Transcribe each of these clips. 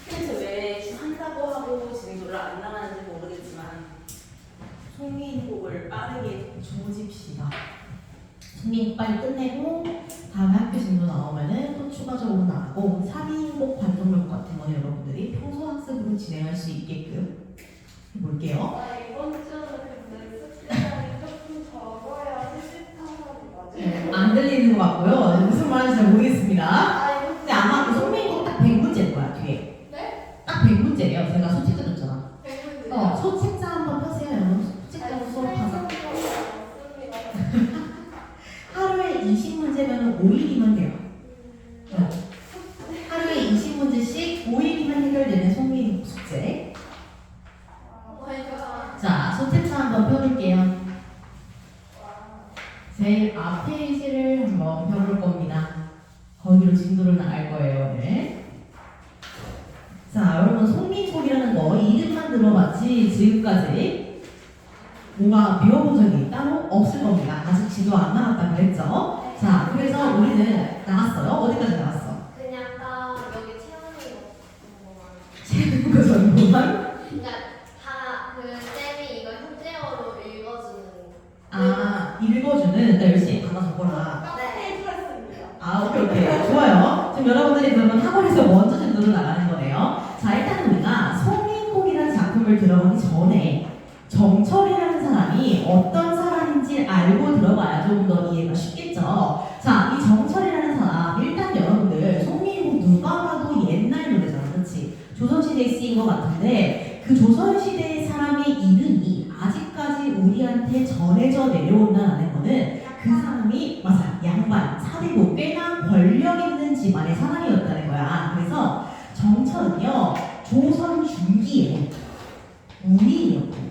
그래서 왜 한다고 하고 진도를 안 나가는지 모르겠지만 송민곡을 빠르게 조집시다. 송민곡 빨리 끝내고 다음에 학교 진도 나오면은 또 추가적으로 나가고 3인곡 반성록 같은 거는 여러분들이 평소 학습으로 진행할 수 있게끔 해볼게요. 이번 주는 근데 숙제량이 조금 적어야 실습하는 맞아요. 안 들리는 것 같고요. 무슨 말인지 잘 모르겠습니다. 이번 근데 아마 그 송민곡 딱 100문제일 거야, 뒤에. 네? 딱 100문제예요. 제가 소책 줬잖아. 100문제. 소책자 한번 펴세요, 여러분. 소책자 수업하자. 하루에 20문제면 5일이면 돼요. 하루에 20문제씩 5일이면 해결되는 송민곡 숙제. 자, 소책자 한번 펴볼게요. 제일 앞 페이지를 한번 펴볼 겁니다. 거기로 진도를 나갈 거예요, 오늘. 자, 여러분 송민곡이라는 거 이름만 들어봤지 지금까지 뭔가 배워본 적이 따로 없을 겁니다. 아직 지도 안 나갔다 그랬죠? 자, 그래서 우리는 나갔어요. 어디까지 나갔어? 그냥 딱 여기 채원이 뭐 채우는 거 전부만? 그러니까 다 그 쌤이 이거 현재어로 읽어주는. 읽어주는 나 열심히 받아 적어라. 네. 오케이. 좋아요. 지금 여러분들이 그러면 학원에서 먼저 진도를 나가는 거네요. 자, 일단 우리가 송민곡이라는 작품을 들어가기 전에 정철이라는 사람이 어떤 사람인지 알고 들어가야 좀 더 이해가 쉽겠죠. 자, 이 정철이라는 사람, 일단 여러분들 송민곡 누가 봐도 옛날 노래잖아, 그렇지? 조선시대에 쓰인 것 같은데 그 조선시대 사람의 이름이 아직까지 우리한테 전해져 내려온다는 거는 그 사람이 맞아 양반, 사대부 꽤나 권력 있는 집안의 사람이었다는 거야. 그래서 정철은요 조선 중기에 우리였고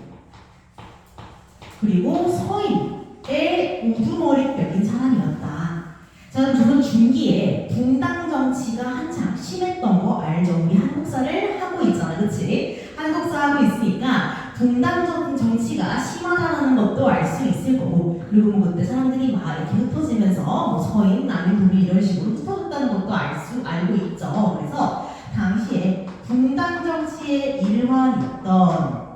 그리고 서인의 우두머리 뼈인 사람이었다. 자, 조선 중기에 붕당 정치가 한창 심했던 거 알죠? 우리 한국사를 하고 있잖아, 그렇지? 한국사 하고 있으니까 붕당 정치가 심하다는 것도 알 수 있을 거고, 그리고 뭐 그때 사람들이 막 이렇게 흩어지면서 뭐 서인, 남인, 북인 이런 식으로 흩어졌다는 것도 알고 있죠. 그래서 당시에 붕당 정치의 일환이었던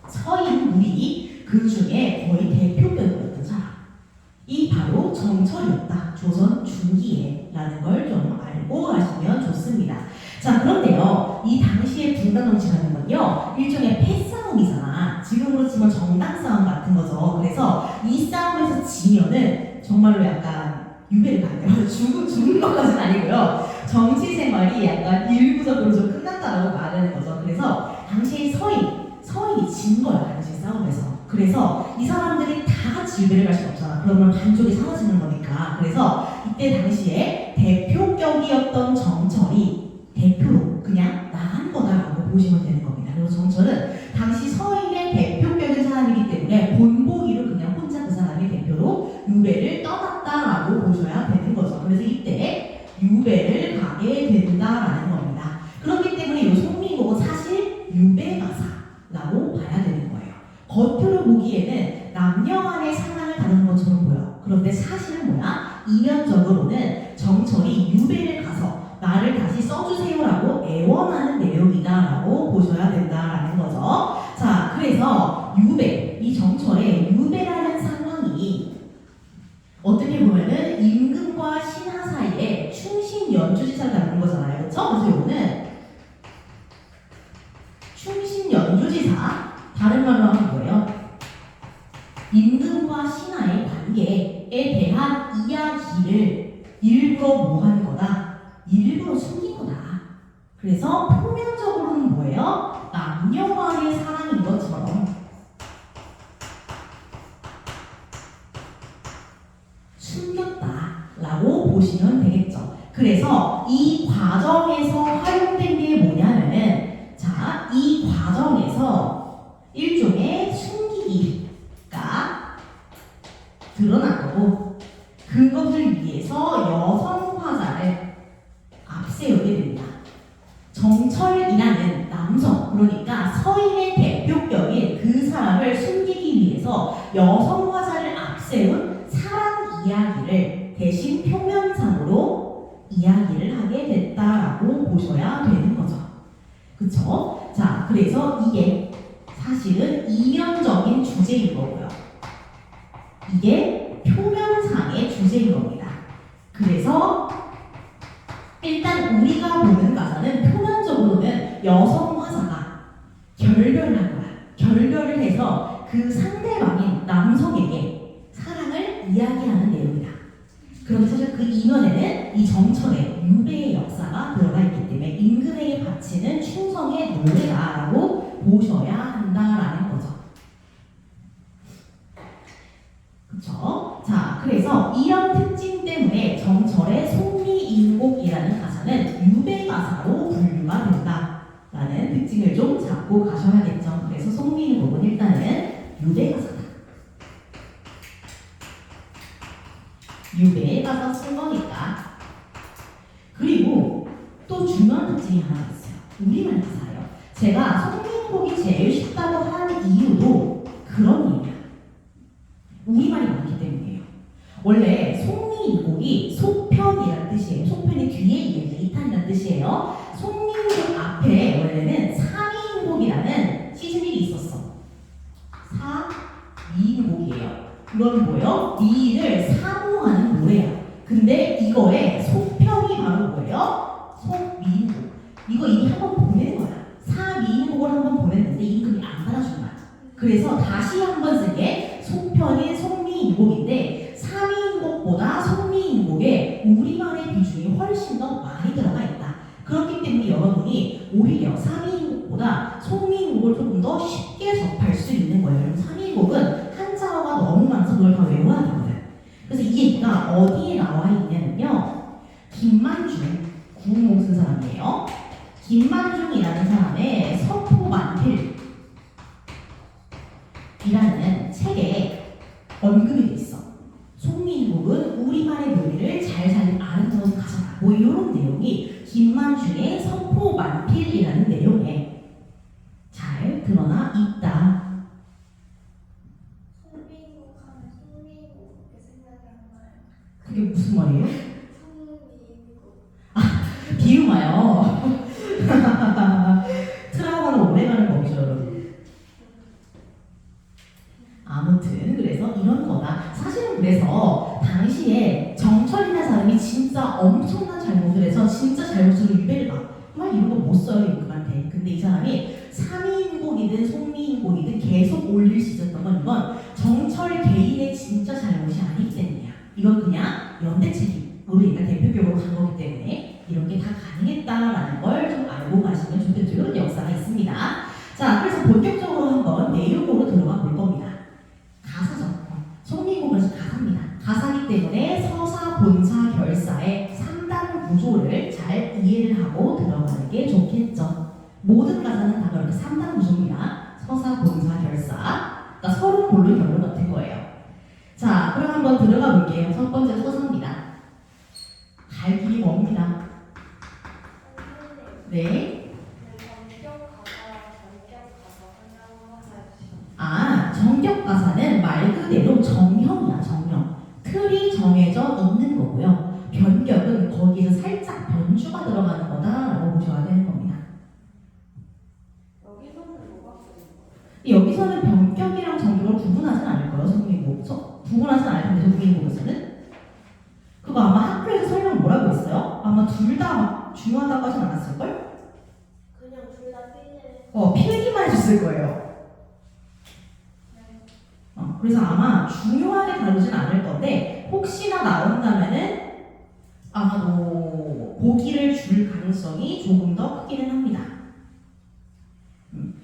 서인 무리 그 중에 거의 대표격이었던 사람이 바로 정철이었다. 조선 중기에라는 걸 좀 알고 가시면 좋습니다. 자, 그런데요, 이 당시에 붕당 정치라는 건요, 일종의 패싸움이잖아. 지금으로 치면 정당 싸움 같은 거죠. 그래서 이 싸움에서 지면은 정말로 약간 유배를 가요. 죽은 것까지는 아니고요. 정치 생활이 약간 일부적으로 좀 끝났다라고 말하는 거죠. 그래서 당시에 서인이 진 거야, 당시 싸움에서. 그래서 이 사람들이 다 같이 유배를 갈 수는 없잖아. 그러면 반쪽이 사라지는 거니까. 그래서 이때 당시에 대표격이었던 정철이 대표로 그냥 나간 거다라고 보시면 되는 겁니다. 그리고 정철은 당시 서인의 대표격인 사람이기 때문에 본보기로 그냥 혼자 그 사람이 대표로 유배를 떠났다라고 보셔야 되는 거죠. 그래서 이때 유배를 가게 된다라는 겁니다. 그렇기 때문에 이 송민곡은 사실 유배가사라고 봐야 되는 거예요. 겉으로 보기에는 남녀 간의 상황을 다루는 것처럼 보여. 그런데 사실은 뭐야? 이면적으로는 정철이 유배를 가서 나를 다시 써주세요라고 애원하는 내용이다라고 보셔야 된다라는 거죠. 자, 그래서 유배, 이 정철의 유배라는 상황이 어떻게 보면은 임금과 신하 사이에 충신 연주지사를 다루는 거잖아요. 그렇죠? 그래서 이거는 충신 연주지사, 다른 말로 하면 뭐예요? 임금과 신하의 관계에 대한 이야기를 일부러 뭐 하는 거다? 일부러 숨긴 거다. 그래서 표면적으로는 뭐예요? 남녀 간의 사랑인 것처럼 숨겼다라고 보시면 되겠죠. 그래서 이 과정에서 활용된 게 뭐냐면은, 자, 이 과정에서 일종의 숨기기가 드러난 거고, 그것을 위해서 여성 화자를 앞세우게 됩니다. 정철이라는 남성, 그러니까 서인의 대표격인 그 사람을 숨기기 위해서 여성 화자를 앞세운 사랑 이야기를 대신 표면상으로 이야기를 하게 됐다라고 보셔야 되는 거죠. 그쵸? 자, 그래서 이게 사실은 이면적인 주제인 거고요. 이게 표면상의 주제인 겁니다. 그래서 일단 우리가 보는 가사는 표면적으로는 여성 화사가 결별한 거야. 결별을 해서 그 상대방인 남성에게 사랑을 이야기하는 내용이다. 그런데 사실 그 이면에는 이 정철의 유배의 역사가 들어가 있기 때문에 임금에게 바치는 충성의 노래다라고 보셔야 한다라는 거죠. 그렇죠? 자, 그래서 이런 특징 때문에 정철의 송미인곡이라는 가사는 유배 가사로 분류가 된다라는 특징을 좀 잡고 가셔야겠죠. 그래서 송미인곡은 일단은 유배 가사다. 유배 가사 쓴 거니까. 그리고 또 중요한 특징이 하나 있어요. 우리말 가사예요. 제가 송미인곡이 제일 쉽다고 한 이유도 그런 이유야. 우리말이 많기 때문이에요. 원래 송미인곡이 속편이라는 뜻이에요. 속편이 뒤에 이어져 이탄이라는 뜻이에요. 송미인곡 앞에 원래는 사미인곡이라는 시즌이 있었어. 사미인곡이에요. 이건 뭐예요? 미인을 사모하는 노래야. 근데 이거의 속편이 바로 뭐예요? 송미인곡. 이거 이미 한번 보낸 거야. 사미인곡을 한번 보냈는데 임금이 안 받아준 거야. 그래서 다시 한번 쓴 게 속편인 송미인곡인데 사미인곡보다 송미인곡에 우리말의 비중이 훨씬 더 많이 들어가 있다. 그렇기 때문에 여러분이 오히려 사미인곡보다 송미인곡을 조금 더 쉽게 접할 수 있는 거예요. 사미인곡은 한자어가 너무 많아서 그걸 다 외워야 되거든. 그래서 이 얘기가 어디에 나와 있냐면요. 김만중, 구운몽 쓴 사람이에요. 김만중이라는 사람의 서포만필 이라는 책에 언급이 돼 있어. 송미인곡은 우리말의 묘미를 잘 살린 아름다운 가사다. 뭐 이런 내용이 김만중의 서포만필이라는 내용에 잘 드러나 있다. 송미인곡 하면 송미인곡밖에 생각이 안 나요. 그게 무슨 말이에요? 송미인곡. 비유마요. 트라우마는 오래가는 법이죠, 여러분. 아무튼 그래서 이런 거다. 사실은 그래서 당시에 정철이라는 사람이 진짜 엄청난 잘못을 해서 진짜 잘못으로 유배를 가. 정말 이런 거 못 써요 임금한테. 근데 이 사람이 사미인곡이든 송미인곡이든 계속 올릴 수 있었던 건 이건 정철 개인의 진짜 잘못이 아니기 때문이야. 이건 그냥 연대 책임으로 얘가 대표격으로 간 거기 때문에 이런 게 다 가능했다라는 걸 좀 알고 가시면 좋겠죠. 이런 역사가 있습니다. 자, 그래서 본격적으로 한번 내용으로 들어가 볼 겁니다. 가사죠. 송미인곡은 가사입니다. 가사이기 때문에 서사, 본사, 결사의 3단 구조를 잘 이해를 하고 들어가는 게 좋겠죠. 모든 가사는 다 그렇게 3단 구조입니다. 서사, 본사, 결사. 그러니까 서로 본론, 결론 같은 거예요. 자, 그럼 한번 들어가 볼게요. 첫 번째 서사입니다. 갈 길이 멉니다. 네. 아, 정격 가사는 말 그대로 정형이야, 정형. 틀이 정해져 있는 거고요. 변격은 거기서 살짝 변주가 들어가는 거다라고 보셔야 되는 겁니다. 여기서는 변격이랑 정격을 구분하진 않을 거예요, 송미인곡. 구분하진 않을 텐데, 송미인곡에서는. 그거 아마 학교에서 설명 뭐라고 했어요? 아마 둘 다 중요하다고 하진 않았을걸? 그냥 둘 다 필기만 해줬을 거예요. 그래서 아마 중요하게 다루진 않을 건데 혹시나 나온다면은 아마도 보기를 줄 가능성이 조금 더 크기는 합니다.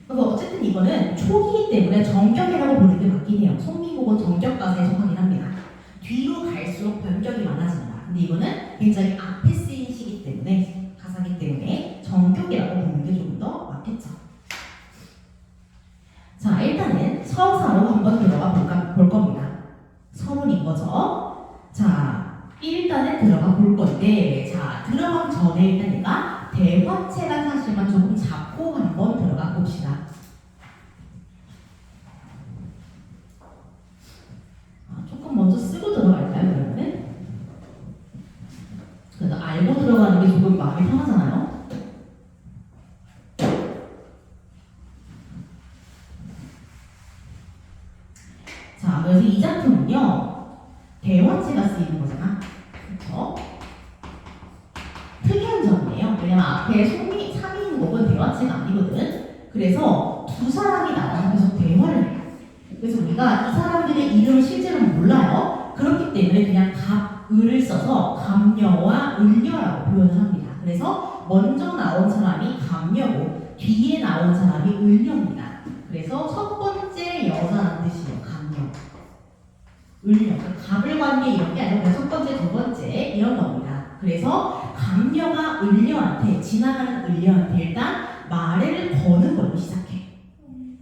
그래서 어쨌든 이거는 초기이기 때문에 정격이라고 보는 게 맞긴 해요. 송미인곡은 정격 가사에 속하긴 합니다. 뒤로 갈수록 변격이 많아진다. 근데 이거는 굉장히 앞에 쓰인 시기 때문에 가사기 때문에 정격이라고 보는 게 좀 더 맞겠죠. 자, 일단은 서사로 한번 들어가 볼 겁니다. 서론인 거죠. 자, 일단은 들어가 볼 건데, 자, 들어가기 전에 일단 내가 대화체란 사실만 조금 잡고 한번 들어가 봅시다. 조금 먼저 쓰고 들어갈까요, 그러면은? 그래서 알고 들어가는 게 조금 마음이 편하잖아요. 자, 그래서 이 작품은요, 대화체가 쓰이는 거잖아. 그쵸? 특이한 점이에요. 왜냐면 앞에 3인 곡은 대화체가 아니거든. 그래서 두 사람이 나와서 계속 대화를 해요. 그래서 우리가 이 사람들의 이름을 실제로 몰라요. 그렇기 때문에 그냥 갑을을 써서 갑녀와 을녀라고 표현을 합니다. 그래서 먼저 나온 사람이 갑녀고 뒤에 나온 사람이 을녀입니다. 그래서 첫 번째 여자라는 뜻이에요. 갑녀, 을녀. 갑을 관계 이런 게 아니고 첫 번째, 두 번째 이런 겁니다. 그래서 갑녀가 을녀한테, 지나가는 을녀한테 일단 말을 거는 걸로 시작해.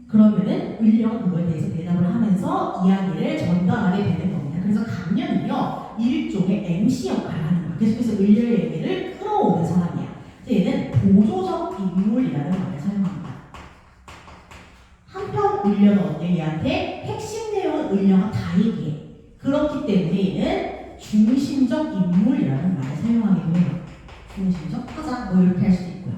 그러면은 을녀가 그거에 대해서 대답을 하면서 이야기를 전달하게 되는 겁니다. 그래서 갑녀는요, 일종의 MC 역할을 하는 거예요. 계속해서 을녀의 얘기를 끌어오는 사람이야. 얘는 보조적 인물이라는 말을 사용합니다. 한편 을녀는 어때? 얘한테 핵심 내용은 을녀가 다 얘기해. 그렇기 때문에 얘는 중심적 인물이라는 말을 사용하기도 해요. 중심적 하자 뭐 이렇게 할 수도 있고요.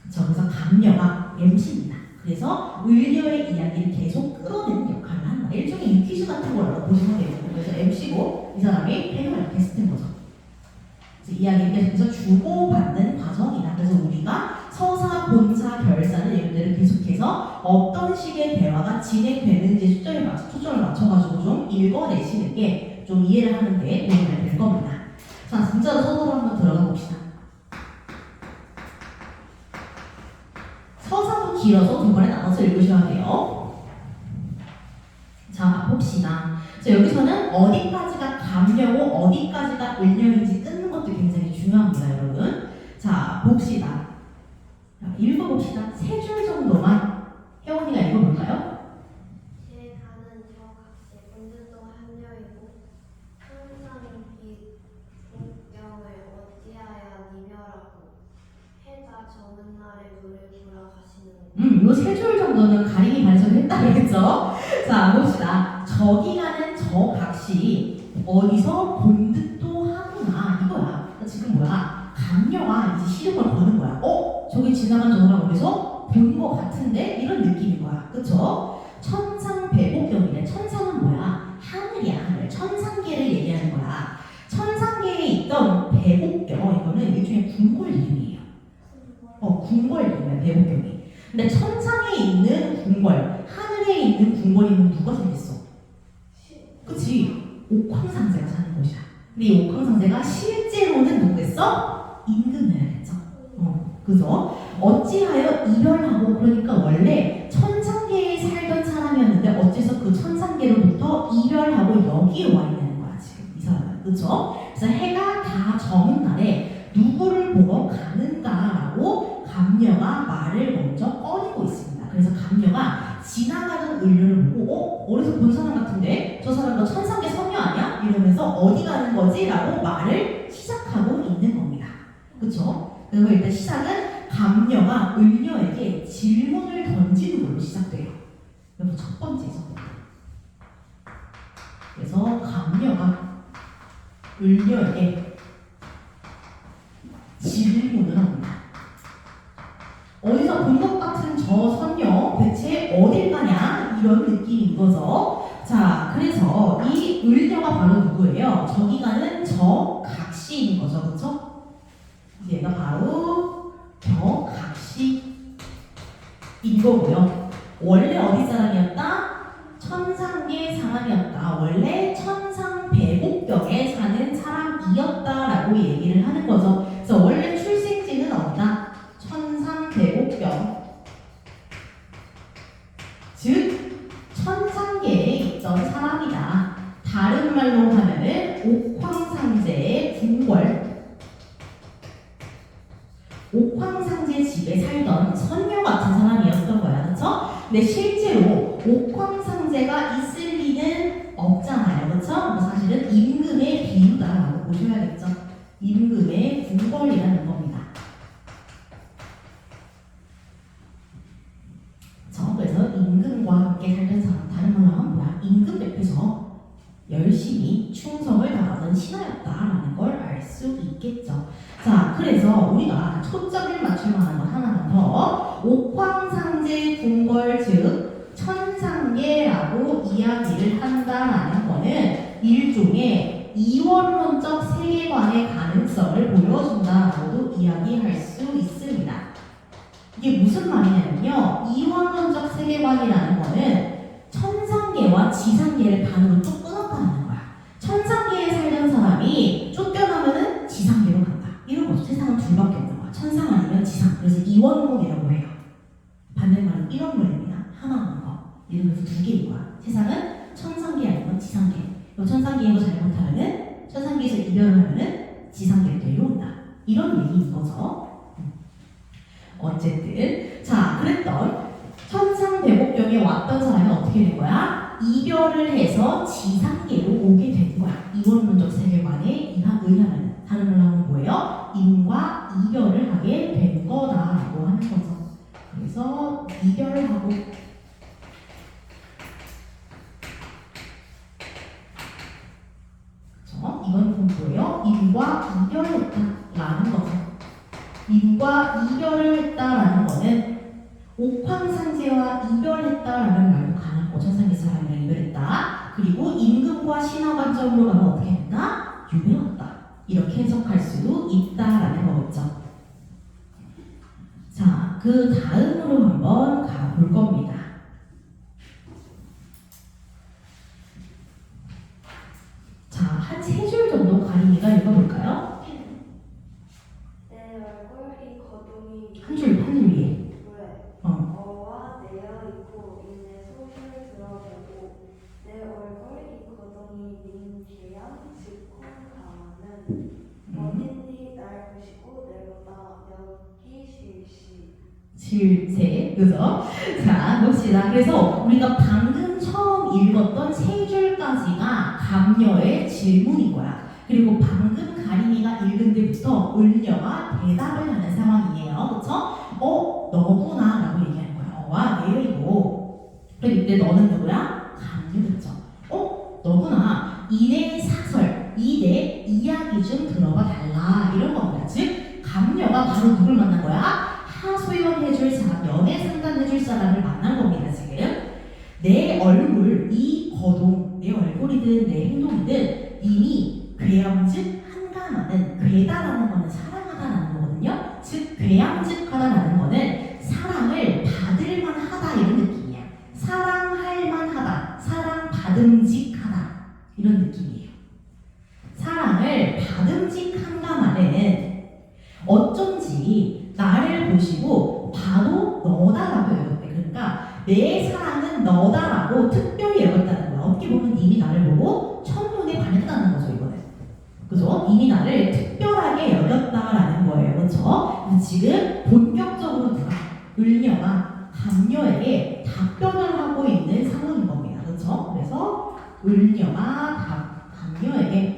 그쵸? 그래서 갑녀가 MC입니다. 그래서 을녀의 이야기를 계속 끌어내는 역할을 한다. 일종의 유퀴즈 같은 거라고 보시면 돼요. 그래서 MC고 이 사람이 패널 게스트인 거죠. 이야기를 계속해서 주고받는 과정이다. 그래서 우리가 서사, 본사, 결사는 이런 계속해서 어떤 식의 대화가 진행되는지 초점을 맞춰가지고 좀 읽어내시는 게 좀 이해를 하는 데 도움이 될 겁니다. 자, 진짜로 서사로 한번 들어가 봅시다. 서사도 길어서 두 번에 나눠서 읽으셔야 돼요. 자, 봅시다. 자, 여기서는 어디까지가 갑녀고 어디까지가 을녀인지 끊는 것도 굉장히 중요합니다, 여러분. 자, 봅시다. 자, 읽어봅시다. 세 줄 정도만 혜원이가 읽어볼까요? 제 가는 저 각시 본드도 합녀이고 항상 비공경을 어찌하여 니멸하고 해가 저는 날에 물을 보러 가시는 요 세 줄 정도는 가림이 반성을 했다 그랬죠? 자, 봅시다. 저기 가는 저 각시 어디서 본 듯도 하구나 이거야. 지금 뭐야? 갑녀가 이제 시름을 거는 거야. 저기 지나간 저 사람 어디서 본 거 같은데? 이런 느낌인 거야. 그쵸? 천상배곡경이래. 천상은 뭐야? 하늘이야, 하늘. 천상계를 얘기하는 거야. 천상계에 있던 배곡경, 이거는 일종의 궁궐 이름이에요. 궁궐 이름이야, 배곡경이. 근데 천상에 있는 궁궐, 하늘에 있는 궁궐이면 누가 생겼어? 그치? 옥황상제가 사는 곳이야. 근데 이 옥황상제가 실제로는 누구겠어? 임금이었죠. 그죠? 어찌하여 이별하고, 그러니까 원래 천상계에 살던 사람이었는데 어째서 그 천상계로부터 이별하고 여기에 와 있는 거야 지금 이 사람은. 그죠? 그래서 해가 다 저문 날에 누구를 보러 가는가라고 갑녀가 말을 먼저 꺼내고 있습니다. 그래서 갑녀가 지나가는 을녀를 보고 어디서 본 사람 같은데? 저 사람 너 천상계 선녀 아니야? 이러면서 어디 가는 거지? 라고 말을 시작하고 있는 겁니다. 그쵸? 그리고 일단 시작은 갑녀가 을녀에게 질문을 던지는 걸로 시작돼요. 그래서 첫 번째죠. 그래서 갑녀가 을녀에게 질문을 합니다. 어디서 본 것 같은 저 선녀 대체 어딜 가냐? 이런 느낌인 거죠. 자, 그래서 이 을녀가 바로 누구예요? 저기 가는 저 각시인 거죠. 그쵸? 얘가 바로 격각시인 거고요. 원래 어디 사람이었다? 천상계 사람이었다. 원래 천상배곡경에 사는 사람이었다라고 얘기를 하는 거죠. 그래서 원래 출생지는 어디다? 천상배곡경. 즉 천상계에 있던 사람이다. 다른 말로 하면은 옥황상제의 궁궐, 옥황상제 집에 살던 선녀 같은 사람이었던 거야. 그쵸? 근데 실제로 옥황상제가 있을 리는 없잖아요. 그쵸? 사실은 임금의 비유다라고 보셔야겠죠. 임금의 이원론적 세계관의 가능성을 보여준다라고도 이야기할 수 있습니다. 이게 무슨 말이냐면요. 이원론적 세계관이라는 거는 천상계와 지상계를 반으로 쭉 끊었다는 거야. 천상계에 살던 사람이 쫓겨나면은 지상계로 간다. 이런 거죠. 세상은 둘밖에 없는 거야. 천상 아니면 지상. 그래서 이원론이라고 해요. 반대말은 이원론입니다. 하나만 거. 이런 거두 개인 거야. 세상은 천상계 아니면 지상계. 천상계이고 잘못하면은 천상계에서 이별을 하면은 지상계로 내려온다. 이런 얘기인 거죠. 어쨌든 자, 그랬던 천상배곡경에 왔던 사람이 어떻게 된 거야? 이별을 해서 지상계로 오게 된 거야. 이원론적 세계관에 의하면 다른 말로 하면 뭐예요? 인과 이별을 하게 된 거다라고 하는 거죠. 그래서 이별을 하고 이건 뭐예요? 인과 이별했다라는 거죠. 인과 이별을 했다라는 거는 옥황상제와 이별했다라는 말도 가능하고 천상계 사람이랑 이별했다. 그리고 임금과 신화 관점으로 가면 어떻게 된다? 유배웠다. 이렇게 해석할 수도 있다라는 거겠죠. 자, 그 다음으로 한번 가볼 겁니다. 자, 한 세 줄 정도 가림이가 읽어볼까요? 내 얼굴이 거동이 한 줄 위에. 왜 어. 어와 내어 있고 인내 소리를 들어보고 내 얼굴이 거동이 민 계양 즉콩 가는 어딘지 날 보시고 내려다 여기 실시 그죠? 자, 봅시다. 그래서 우리가 방금 처음 읽었던 세 줄까지가 감녀의 질문인 거야. 그리고 방금 가림이가 읽은 데부터 을녀가 대답을 하는 상황이에요. 그쵸? 너구나 라고 얘기하는 거야. 어와 내리고. 그리고 이때 너는 누구야? 감녀였죠. 너구나. 이내 사설, 이내 이야기 좀 들어봐 달라. 이런 겁니다. 즉, 감녀가 바로 누굴 만난 거야? 하소연 해줄 사람, 연애 상담 해줄 사람을 만난 겁니다. 지금 내 얼굴, 이 거동, 내 얼굴이든 내 행동이든 이미 괴양즉 한가하는, 괴다라는 거는 사랑하다라는 거거든요. 즉 괴양즉하다라는 거는 사랑을 받을 만하다 이런 느낌이야. 사랑할 만하다, 사랑 받음직하다 이런 느낌이에요. 사랑을 받음직한가 말에는 어쩐지 나를 보시고 바로 너다라고 여겼대. 그러니까 내 사랑은 너다라고 특별히 여겼다는 거야. 어떻게 보면 님이 나를 보고 첫눈에 반했다는 거죠, 이거는. 그죠? 님이 나를 특별하게 여겼다라는 거예요. 그렇죠? 지금 본격적으로 누가 을녀가 감녀에게 답변을 하고 있는 상황인 겁니다. 그렇죠? 그래서 을녀가 감녀에게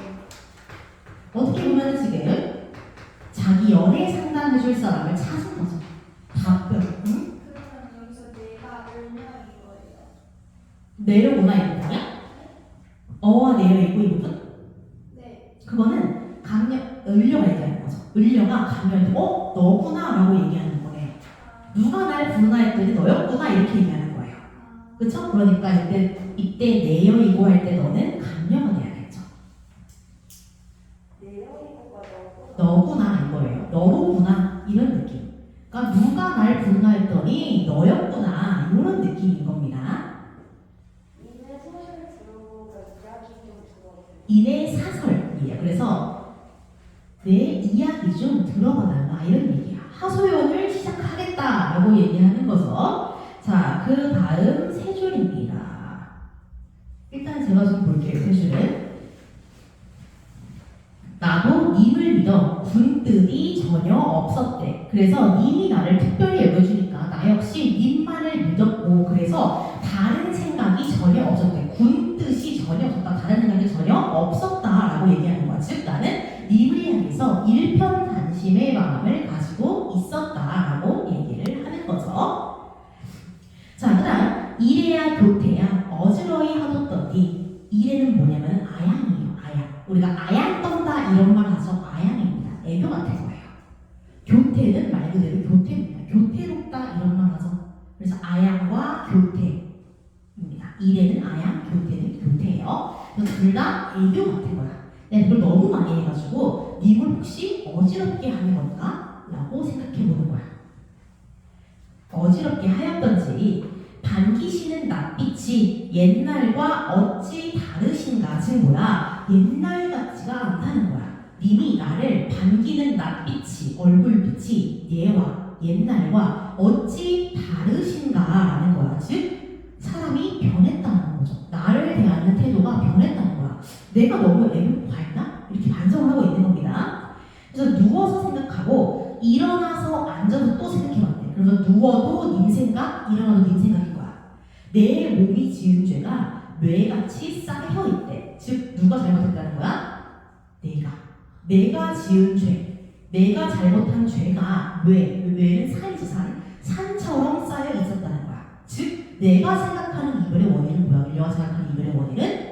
어떻게 보면 지금 자기 연애 상담해줄 사람을 찾은 거죠. 답변. 응? 그러면 여기서 내가 을녀인 거예요. 내려오나 이 부분이야? 어와 내려 있고 이 부분? 네. 그거는 을녀가 얘기하는 거죠. 을녀가 감녀한테 너구나 라고 얘기하는 거예요. 누가 날 부르나 했더니 너였구나 이렇게 얘기하는 거예요. 그쵸? 그러니까 이때 내여이고 할 때 너는 감녀가 돼야겠죠. 내어이고가 너구나 이거예요. 너로구나 이런 느낌. 그러니까 누가 날 부르나 했더니 너였구나 이런 느낌인 겁니다. 인내 소리를 들어보고 이야기 좀 들어보고 인의 사설이에요. 그래서 내 이야기 좀 들어봐달라 이런 얘기야. 하소연을 시작하겠다라고 얘기하는 거죠. 자, 그 다음 세 줄입니다. 일단 제가 좀 볼게요. 세 줄은 나도 님을 믿어 군뜻이 전혀 없었대. 그래서 님이 나를 특별히 여겨주니까 나 역시 님만을 믿었고 그래서 다른 생각이 전혀 없었대. 군뜻이 전혀 없었다. 다른 생각이 전혀 없었다라고 얘기하는 거야. 즉 나는 님을 향해서 일편단심의 마음을 가지고 있었다라고 얘기를 하는 거죠. 자, 그 다음 이래야 교태야 어지러이 하뒀더니 이래는 뭐냐면 아양이에요. 아양. 우리가 아양 떤다 이런 말 하죠. 아양입니다. 애교 같은 거예요. 교태는 말 그대로 교태입니다. 교태롭다 이런 말 하죠. 그래서 아양과 교태입니다. 이래는 아양, 교태는 교태예요. 그래서 둘 다 애교 같은 거야. 내가 그걸 너무 많이 해가지고 님을 혹시 어지럽게 하는 건가? 라고 생각해보는 거야. 어지럽게 하였던지 반기시는 낯빛이 옛날과 어찌 다르신가? 즉 뭐야? 옛날 같지가 않다는 거야. 님이 나를 반기는 낯빛이, 얼굴빛이 얘와 옛날과 어찌 다르신가라는 거야. 즉 사람이 변했다는 거죠. 나를 대하는 태도가 변했다는 거야. 내가 너무 애를 봤나? 이렇게 반성을 하고 있는 겁니다. 그래서 누워서 생각하고 일어나서 앉아서 또 생각해봤대. 그래서 누워도 님 생각, 일어나도 님 생각인 거야. 내 몸이 지은 죄가 뇌같이 쌓여있대. 즉 누가 잘못했다는 거야? 내가 지은 죄, 내가 잘못한 죄가 뇌는 산이지 산처럼 쌓여 있었다는 거야. 즉 내가 생각하는 이별의 원인은 뭐야? 내가 생각하는 이별의 원인은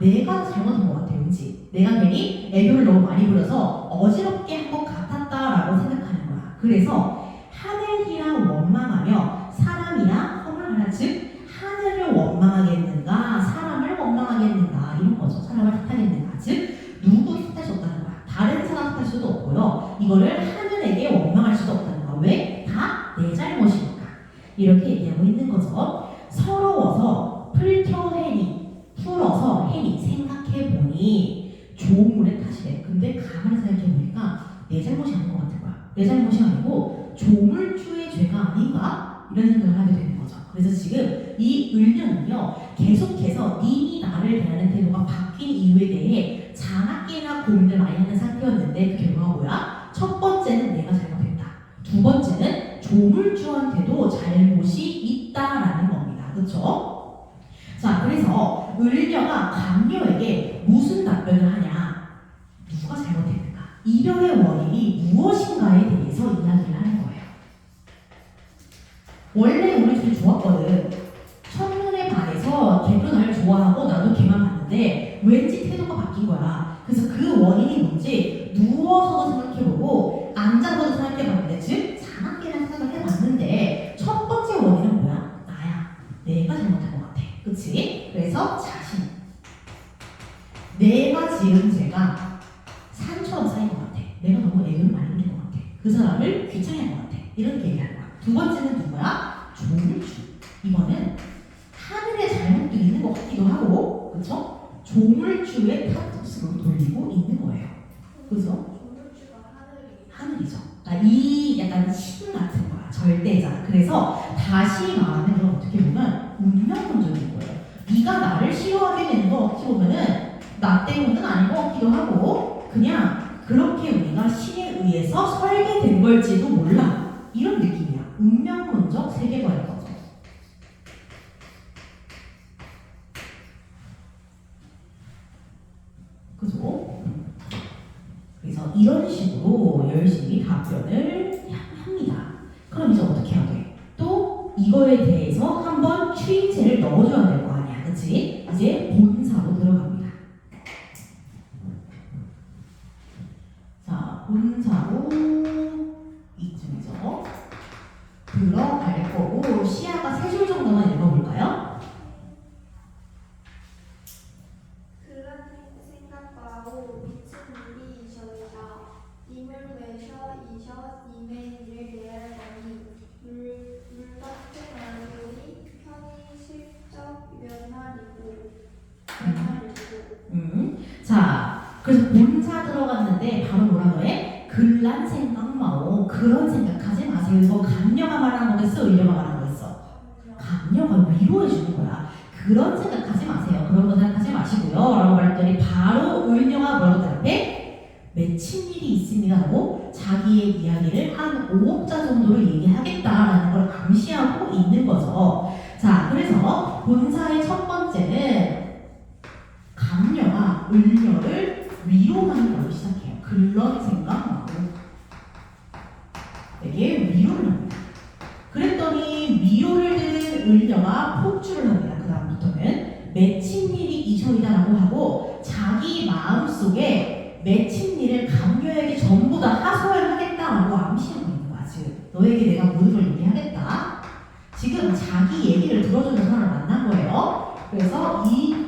내가 잘못한 것 같아. 왠지 내가 괜히 애교를 너무 많이 부려서 어지럽게 한 것 같았다라고 생각하는 거야. 그래서 하늘이라 원망하며 사람이라 허물하라. 즉 하늘을 원망하겠는가 사람을 원망하겠는가 이런 거죠. 사람을 탓하겠는가. 즉 누구 탓할 수 없다는 거야. 다른 사람 탓할 수도 없고요. 이거를 하늘에게 원망할 수도 없다는 거야. 왜? 다 내 잘못이니까. 이렇게 얘기하고 있는 거죠. 서러워서 풀어서 해니 생각해보니 조물의 탓이래. 근데 가만히 생각해보니까 내 잘못이 아닌 것 같은 거야. 내 잘못이 아니고 조물주의 죄가 아닌가? 이런 생각을 하게 되는 거죠. 그래서 지금 이 을면은요 계속해서 님이 나를 대하는 태도가 바뀐 이유에 대해 자나깨나 고민을 많이 하는 상태였는데 그 결과가 뭐야? 첫 번째는 내가 잘못했다. 두 번째는 조물주한테도 잘못이 있다라는 겁니다. 그렇죠? 자, 그래서 을녀가 감녀에게 무슨 답변을 하냐? 누가 잘못했는가? 이별의 원인이 무엇인가에 대해서 이야기를 하는 거예요. 원래 우리 둘이 좋았거든. 첫눈에 반해서 걔도 날 좋아하고 나도 걔만 봤는데 왠지 태도가 바뀐 거야. 그래서 그 원인이 뭔지 누워서도 생각해보고 앉아서도 생각해봤는데 즉 자나깨나 생각을 해봤는데 첫 번째 원인은 뭐야? 나야. 내가 잘못한 것 같아. 그치? 그래서 자신. 내가 지은 죄가 산처럼 쌓인 것 같아. 내가 너무 애교를 많이 부린 것 같아. 그 사람을 귀찮게 한 것 같아. 이렇게 얘기하는 거야. 두 번째는 누구야? 조물주. 이거는 하늘의 잘못도 있는 것 같기도 하고, 그쵸? 조물주의 탓으로 돌리고 있는 거예요. 그죠? 하늘이죠. 그러니까 이 약간 신 같은 거야. 절대자. 그래서 다시 말하면 이건 어떻게 보면 운명론적인 거예요. 네가 나를 싫어하게 되는 거 어떻게 보면은 나 때문은 아닌 것 같기도 하고 그냥 그렇게 우리가 신에 의해서 설계된 걸지도 몰라. 이런 느낌이야. 운명론적 세계관인 거죠. 그죠? 그래서 이런 식으로 열심히 답변을 합니다. 그럼 이제 어떻게 해야 돼? 또 이거에 대해서 한번 추임새를 넣어줘야 될 거 아니야. 그치? 이제 본사로 들어갑니다. 자, 본사로 이쯤이죠. 들어갈 거고 시야가 3줄 정도만 읽어볼까요? 생각과오 미친 일이이셔이다. 님을 외셔 이셔 님의 일을 내알거니 물같은 얼굴이 편히 실적 면날이고 자, 그래서 본사 들어갔는데 바로 뭐라 그래? 글란 생각마오. 그런 생각하지 마세요. 이거 감녀가 말하는 거겠어? 을녀가 말하는 거겠어? 감녀가 위로해주는 거야. 그런 생각하지 마세요. 그런 거 생각하지 마시고요. 라고 말했더니 바로 을녀가 뭐라고 대답해? 맺힌 일이 있습니다라고 자기의 이야기를 한 5억자 정도로 얘기하겠다라는 걸 암시하고 있는 거죠. 자, 그래서 본사의 첫 번째는 감녀가 을녀를 위로하는 걸로 시작해요. 그런 생각하고 되게 위로를 합니다. 그랬더니 위로를 들은 을녀가 폭주를 합니다. 그 다음부터는 맺힌 일이 이셔이다라고 하고 자기 마음속에 맺힌 일을 감녀에게 전부 다 하소연하겠다라고 암시하고 있는 거야. 즉 너에게 내가 모든 걸 얘기하겠다. 지금 자기 얘기를 들어주는 사람을 만난 거예요. 그래서 이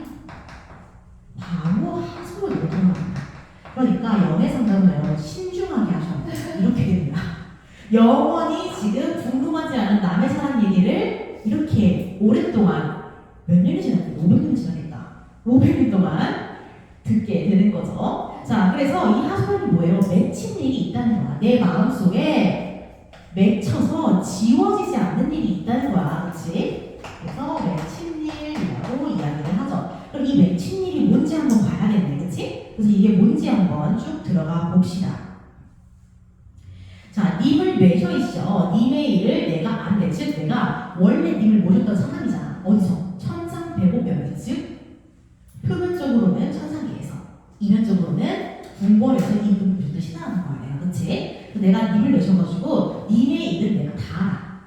바로 하소연으로 돌아갑니다. 그러니까 연애 상담을 신중하게 하셔야 돼요. 이렇게 됩니다. 영원히 지금 궁금하지 않은 남의 사랑 얘기를 이렇게 오랫동안 몇 년이 지났겠다. 500년이 지나겠다. 500년 동안 듣게 되는 거죠. 자, 그래서 이 하소연이 뭐예요? 맺힌 일이 있다는 거야. 내 마음속에 맺혀서 지워지지 않는 일이 있다는 거야. 그렇지? 그래서 맺힌 일이라고 이야기를 하죠. 그럼 이 맺힌 일이 뭔지 한번 봐야겠네. 그렇지? 그래서 이게 뭔지 한번 쭉 들어가 봅시다. 자, 님을 맺어 있어. 님의 일을 내가 안 내. 즉 내가 원래 님을 모셨던 사람이잖아. 어디서? 천상배고뼈에서. 즉 표면적으로는 천상계에서, 이면적으로는 궁궐에서 임금을 모셨던 신하라는 거예요. 그렇지? 내가 님을 내셔가지고 님의 일은 내가 다 알아.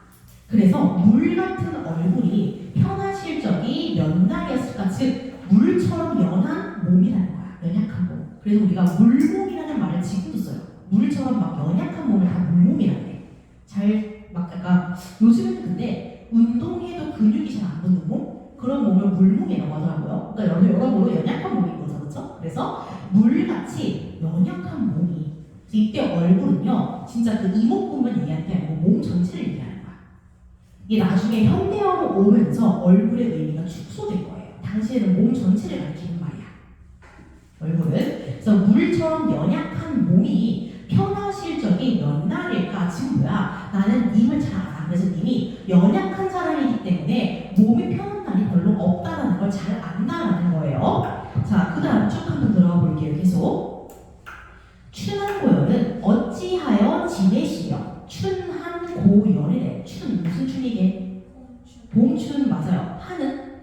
그래서 물 같은 얼굴이 편하실 적이 몇 날이었을까? 즉 물처럼 연한 몸이라는 거야. 연약한 몸. 그래서 우리가 물몸이라는 말을 지금도 써요. 물처럼 막 연약한 몸을 다 물몸이라고 해. 잘 막 약간 요즘에는 근데 운동해도 근육이 잘 안 붙는 몸? 그런 몸을 물몸이라고 하더라고요. 그러니까 여러모로 연약한 몸인 거죠. 그렇죠? 그래서 물같이 연약한 몸이. 이때 얼굴은요. 진짜 그 이목구만 얘기할 게 아니고 몸 전체를 얘기하는 거야. 이게 나중에 현대어로 오면서 얼굴의 의미가 축소될 거예요. 당시에는 몸 전체를 가리키는 말이야. 얼굴은. 그래서 물처럼 연약한 몸이 편하실 적이 몇 날일까? 지금 뭐야? 나는 님을 잘 알아. 그래서 님이 연약한 사람이기 때문에 몸이 편한 날이 별로 없다는 걸 잘 안다라는 거예요. 자, 그 다음 쭉 한번 들어가 볼게요. 계속. 춘한고열은 어찌하여 지내시며 춘한고열이래. 춘 무슨 춘이게? 봄춘 맞아요. 한은?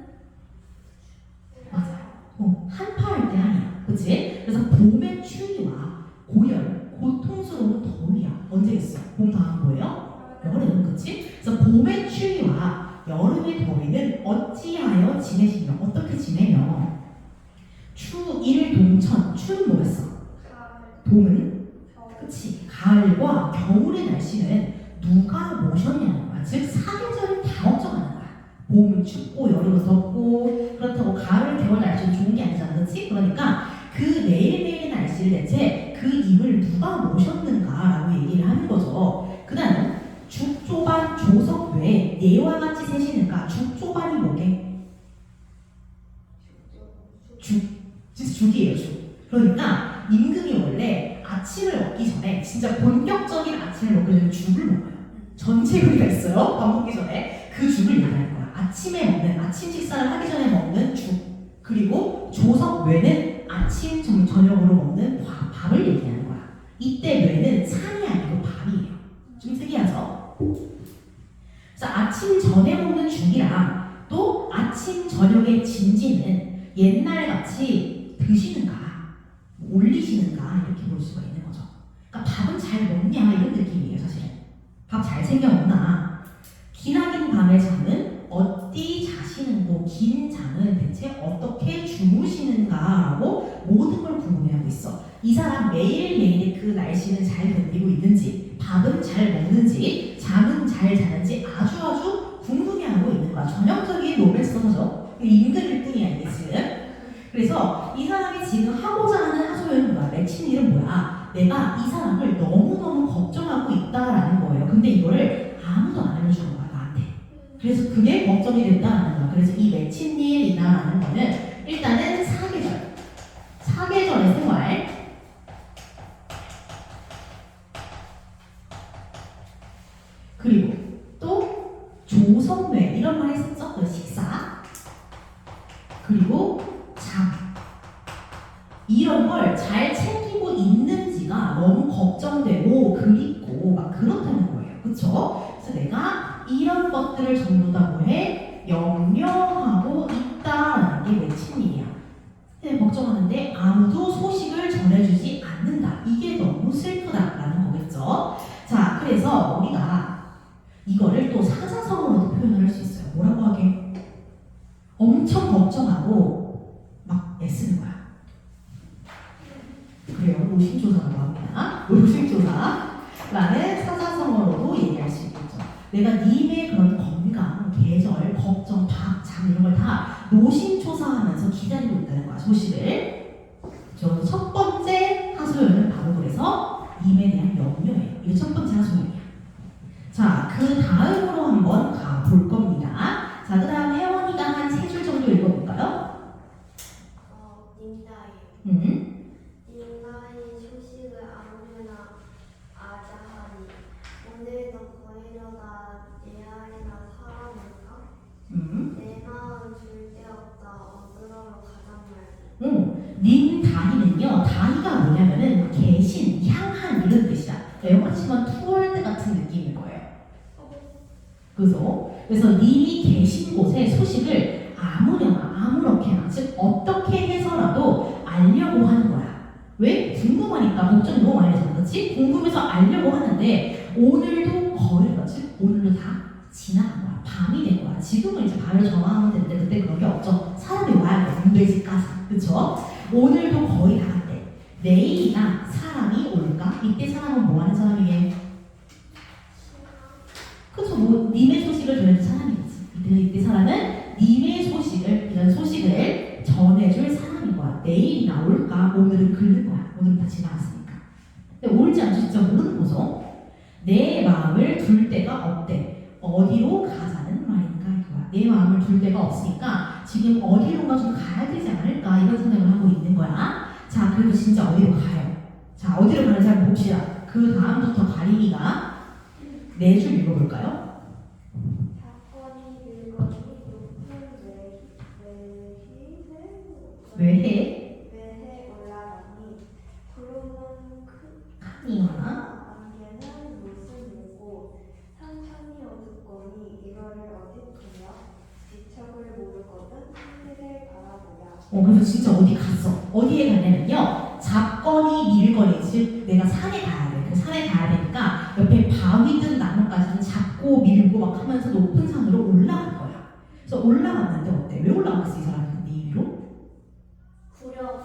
맞아요. 한파할 때 한이야. 그치? 그래서 봄의 추위와 고열, 고통스러운 더위야. 언제겠어? 봄 다음 뭐예요? 여름. 그치? 그래서 봄의 추위와 여름의 더위는 어찌하여 지내시며 어떻게 지내며 추일동천. 추는 뭐였어? 봄은? 그치? 가을과 겨울의 날씨는 누가 모셨냐는 거야. 즉 사계절을 다 걱정하는 거야. 봄은 춥고 여름은 덥고 그렇다고 가을 겨울 날씨는 좋은 게 아니잖아. 그치? 그러니까 그 매일매일의 날씨를 대체 그 임을 누가 모셨는가라고 얘기를 하는 거죠. 그 다음 죽조반 조석 외에 예와 같이 세시는가. 죽조반이 뭐게? 진짜 죽이에요. 죽. 그러니까 임금이 원래 아침을 먹기 전에 진짜 본격적인 아침을 먹기 전에 죽을 먹어요. 전체 요리가 있어요. 밥 먹기 전에 그 죽을 얘기하는 거야. 아침에 먹는, 아침 식사를 하기 전에 먹는 죽. 그리고 조석 외는 아침 저녁으로 먹는 밥을 얘기하는 거야. 이때 외는 산이 아니고 밥이에요. 좀 특이하죠? 그래서 아침 전에 먹는 죽이랑 또 아침 저녁의 진지는 옛날 같이 드시는가 올리시는가 이렇게 볼 수가 있는 거죠. 그러니까 밥은 잘 먹냐 이런 느낌이에요. 사실은 밥 잘 챙겨 먹나. 기나긴 밤의 잠은 어디 자시는고. 긴 잠은 대체 어떻게 주무시는가라고 모든 걸 궁금해하고 있어. 이 사람 매일매일의 그 날씨는 잘 견디고 있는지, 밥은 잘 먹는지, 잠은 잘 자는지 아주 궁금해하고 있는 거야. 전형적인 로맨스서죠. 임금일 뿐이야 이게 지금. 그래서 이 사람이 지금 하고자 하는 하소연은 뭐야? 맺힌 일은 뭐야? 내가 이 사람을 너무너무 걱정하고 있다라는 거예요. 근데 이거를 아무도 안 알려주는 거야 나한테. 그래서 그게 걱정이 된다는 거야. 그래서 이 맺힌 일이라는 거는 일단은 사계절의 생활, 그리고 또 조성뇌 이런 말 했었죠? 그 식사, 그리고 잠, 이런 걸 잘 챙기고 있는지가 너무 걱정되고 그립고 막 그렇다는 거예요. 그쵸? 그래서 내가 이런 것들을 전부 다 뭐해? 염려하고 있다는 게 맺힌 일이야. 근데 걱정하는데 아무도 소식을 전해주지 않는다. 이게 너무 슬프다라는 거겠죠. 자, 그래서 우리가 이거를 또 사자성어로도 표현을 할 수 있어요. 뭐라고 하게? 엄청 걱정하고 막 애쓰는 거야. 그래요. 노심초사라고 합니다. 노심초사라는 사자성어로도 얘기할 수 있겠죠. 내가 님의 그런 건강, 계절, 걱정, 밥, 잠 이런 걸 다 노심초사하면서 기다리고 있다는 거야. 소식을. 님에 대한 염려예요. 이게 첫 번째가 소명이야. 자, 그 다음으로 한번 가볼 겁니다. 자, 그 다음 혜원이가 한 3줄 정도 읽어볼까요? 님다이 소식을 아무나 아자하니 오늘도 거이려다 내 아이나 사람일까? 내 마음 줄 데 없다 어디로 가장 말고 님 다희는요, 다희가 뭐냐면은 계신, 향한 이런 뜻이야. 영어로 치면 투월드 같은 느낌인 거예요. 그래서 님이 계신 곳의 소식을 아무려나 아무렇게나, 즉 어떻게 해서라도 알려고 하는 거야. 왜? 궁금하니까. 걱정이 너무 많이 되잖아, 그렇지? 궁금해서 알려고 하는데 오늘도 거리가, 즉 오늘도 다 지나간 거야. 밤이 된 거야. 지금은 이제 밤에 전화하면 되는데 그때 그런 게 없죠. 사람이 와야 돼. 문제집까지. 그쵸? 오늘도 거의 다 갔대. 내일이나 사람이 올까? 이때 사람은 뭐 하는 사람이게? 그쵸? 뭐 님의 소식을 전해줄 사람이겠지. 이때 사람은 님의 소식을, 이런 소식을 전해줄 사람인 거야. 내일이나 올까? 오늘은 긁는 거야. 오늘은 다 지나갔으니까. 근데 올지 안 진짜 모르는 거죠. 내 마음을 둘 데가 없대. 어디로 가자는 말인가 이거야. 내 마음을 둘 데가 없으니까 지금 어디론가 좀 가야 되지 않을까 이런 생각을 하고 있는 거야. 자, 그래도 진짜 어디로 가요? 자, 어디로 가는지 한번 봅시다. 그 다음부터 가린이가 4줄 읽어볼까요? 사건이 물건이 높은 외해 올라가니 구름은 크니와 안개는 무슨 일고 산천이 어둡거니 이거를 어디서냐 지척을 모르거든 하늘을 바라보랴. 그래서 진짜 어디 갔어? 어디에 갔냐면요, 잡거니 밀거니, 즉 내가 산에 가야 돼. 그 산에 가야 되니까 옆에 바위든 나뭇가지는 잡고 밀고 막 하면서 높은 산으로 올라간 거야. 그래서 올라갔는데 어때? 왜 올라갔어 이 사람이? 근데 이 위로? 구려.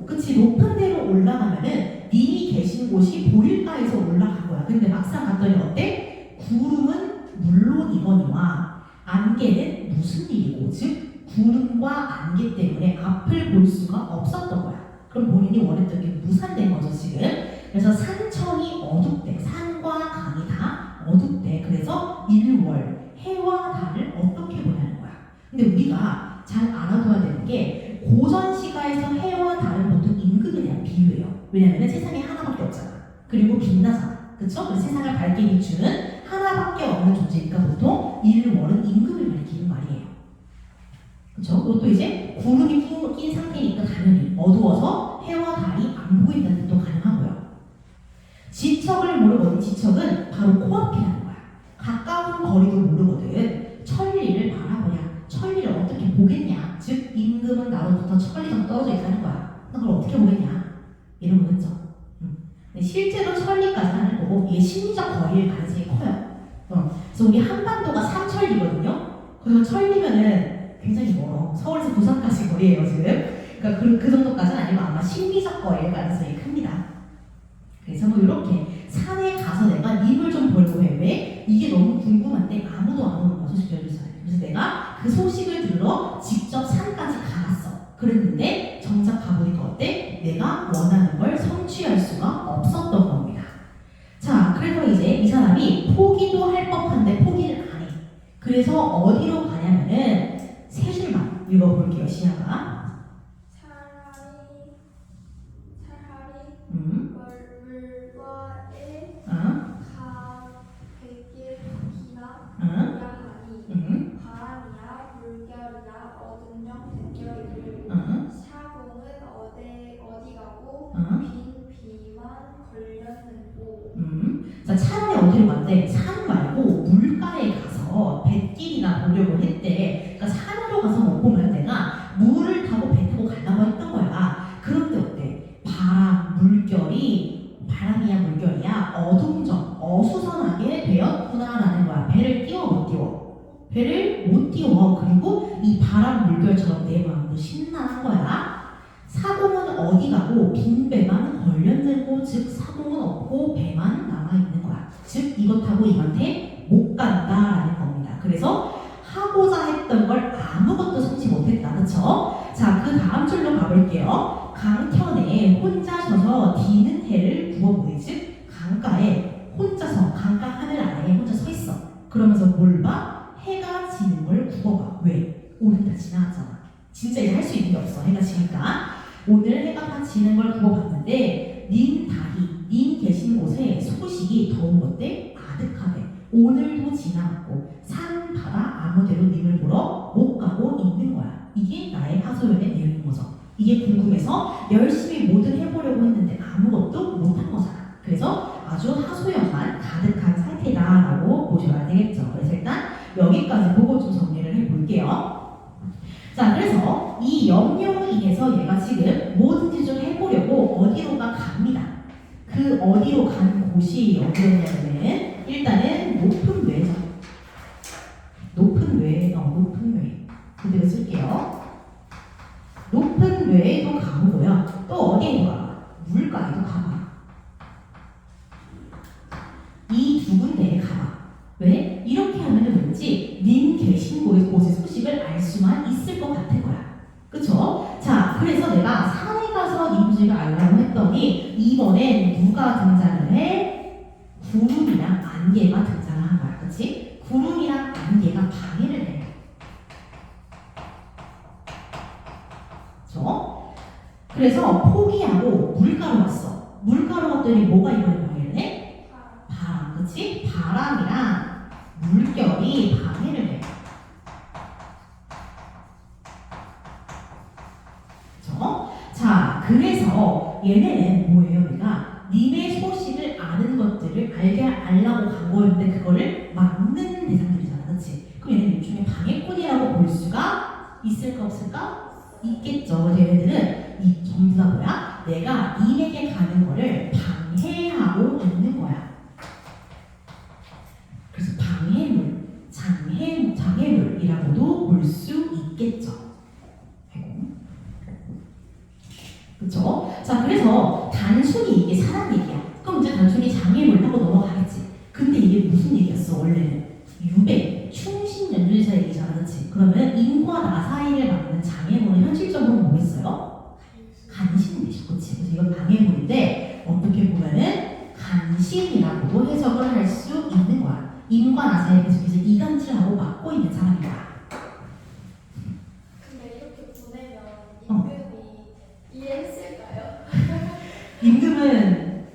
그치. 높은 데로 올라가면은 님이 계신 곳이 보일까 해서 올라간 거야. 근데 막상 갔더니 어때? 구름은 물론이거니와 안개는 무슨 일이고, 즉 구름과 안개 때문에 앞을 볼 수가 없었던 거야. 그럼 본인이 원했던 게 무산된 거죠 지금. 그래서 산천이 어둡대. 산과 강이 다 어둡대. 그래서 일월 해와 달을 어떻게 보냐는 거야. 근데 우리가 잘 알아둬야 되는 게 고전 시가에서 해와 달은 보통 임금에 대한 비유예요. 왜냐면 세상에 하나밖에 없잖아. 그리고 빛나잖아. 그쵸? 그래서 세상을 밝게 비추는 하나밖에 없는 존재니까 보통 일월은 임금을 가리키는 말이에요. 그쵸? 그것도 이제 구름이 낀 상태니까 당연히 어두워서 해와 달이 안 보인다는 뜻도 가능하고요. 지척을 모르거든. 지척은 바로 코앞이라는 거야. 가까운 거리도 모르거든. 천리를 바라보냐. 천리를 어떻게 보겠냐. 즉 임금은 나로부터 천리 정도 떨어져 있다는 거야. 그걸 어떻게 보겠냐. 이런 문제죠. 실제로 천리까지는 아닐 거고 이게 심리적 거리일 가능성이 커요. 그래서 우리 한반도가 삼천리거든요. 그래서 천리면은 굉장히 멀어. 서울에서 부산까지 거리예요 지금. 그러니까 그 정도까지는 아니고 아마 심리적 거리일 가능성이 큽니다. 그래서 뭐 이렇게 산에 가서 내가 님을 좀 보려고 해. 왜? 이게 너무 궁금한데 아무도 안 오는 거야. 소식 들려줄 사람이. 그래서 내가 그 소식을 들으러 직접 산까지 가봤어. 그랬는데 정작 가보니까 어때? 내가 원하는 걸 성취할 수가 없었던 겁니다. 자, 그래서 이제 이 사람이 포기도 할 법한데 포기를 안 해. 그래서 어디로 가냐면은 3줄만 읽어볼게요. 시아가 물과에 백일기나 야하니 바람이야 물결이야 어둠령 백결이를 사공은 어디 가고 비만 걸렸는고. 자, 차라리 어디로 갔대? 산 말고 물가에 가서 뱃길이나 보려고 했대. 그러니까 산으로 가서 못 보면 내가 물을 타고 배 타고 가려고 했던 거야. 그런데 어때? 바람이야 물결이야 어둠정 어수선하게 되었구나라는 거야. 배를 띄워 못 띄워? 배를 못 띄워. 그리고 이 바람 물결처럼 내 마음도 심란한 거야. 사공은 어디 가고 빈 배만 걸렸는고, 즉 사공은 없고 배만 남아있는 거야. 즉 이것하고 이한테 못 간다라는 겁니다. 그래서 하고자 했던 걸 아무것도 성취 못했다. 그쵸? 자, 그 다음 줄로 가볼게요. 강편에 혼자 서서 디는 해를 구워보니, 즉 오늘 다 지나갔잖아. 진짜 이제 할 수 있는 게 없어. 해가 지니까. 오늘 해가 다 지는 걸 그거 봤는데 님 다히, 님 계신 곳에 소식이 더운 어때? 아득하게. 오늘도 지나갔고 산, 바다 아무데로 님을 보러 못 가고 있는 거야. 이게 나의 하소연의 내용인 거죠. 이게 궁금해서 열심히 뭐든 해보려고 했는데 아무것도 못한 거잖아. 그래서 아주 하소연만 가득한 상태다라고 보셔야 되겠죠. 그래서 일단 여기까지 보고 좀 정리를 해볼게요. 자, 그래서 이 염려로 인해서 얘가 지금 뭐든지 좀 해보려고 어디로가 갑니다. 그 어디로 간 곳이 어디였냐면은 일단은 높은 뇌죠. 높은 뇌. 그대로 쓸게요. 높은 뇌에도 가보고요. 또 어디에 가? 물가에도 가봐. 이 두 군데에 가봐. 왜? 이렇게 하면은 왠지 님 계신 곳의 소식을 알 수만 있을 것 같은 거야. 그쵸? 자, 그래서 내가 산에 가서 님 소식을 알라고 했더니 이번엔 누가 등장을 해? 구름이랑 안개가 등장을 한 거야. 그치? 구름이랑 안개가 방해를 해. 그쵸? 그래서 포기하고 물가로 왔어. 물가로 왔더니 뭐가 이번에 방해를 해? 바람. 그치? 바람이랑 물결이 방해를 해. 그쵸? 자, 그래서 얘네는 뭐예요? 우리가 님의 소식을 아는 것들을 알라고 간 거였는데 그거를 막는 대상들이잖아. 그치? 그럼 얘네는 일종의 방해꾼이라고 볼 수가 있을까 없을까? 있겠죠. 그래서 얘네들은 이 전부 다 뭐야? 내가 님에게 가는 거를 방해하고 있는 거야. 그래서 방해물, 장애물이라고도 볼 수 있겠죠. 그쵸? 자, 그래서 단순히 이게 사람 얘기야. 그럼 이제 단순히 장애물 하고 넘어가겠지. 근데 이게 무슨 얘기였어, 원래는? 유배, 충신연륜사 얘기잖아, 그치? 그러면 인과 나 사이를 막는 장애물은 현실적으로 뭐겠어요? 간신이죠, 그치? 그래서 이건 방해물인데 어떻게 보면은 간신이라고도 해석을 할 수 있는 거야. 인과 나 사이에 계속해서 이간질하고 막고 있는 사람이야. 근데 이렇게 보내면 임금이 이해했을까요? 임금은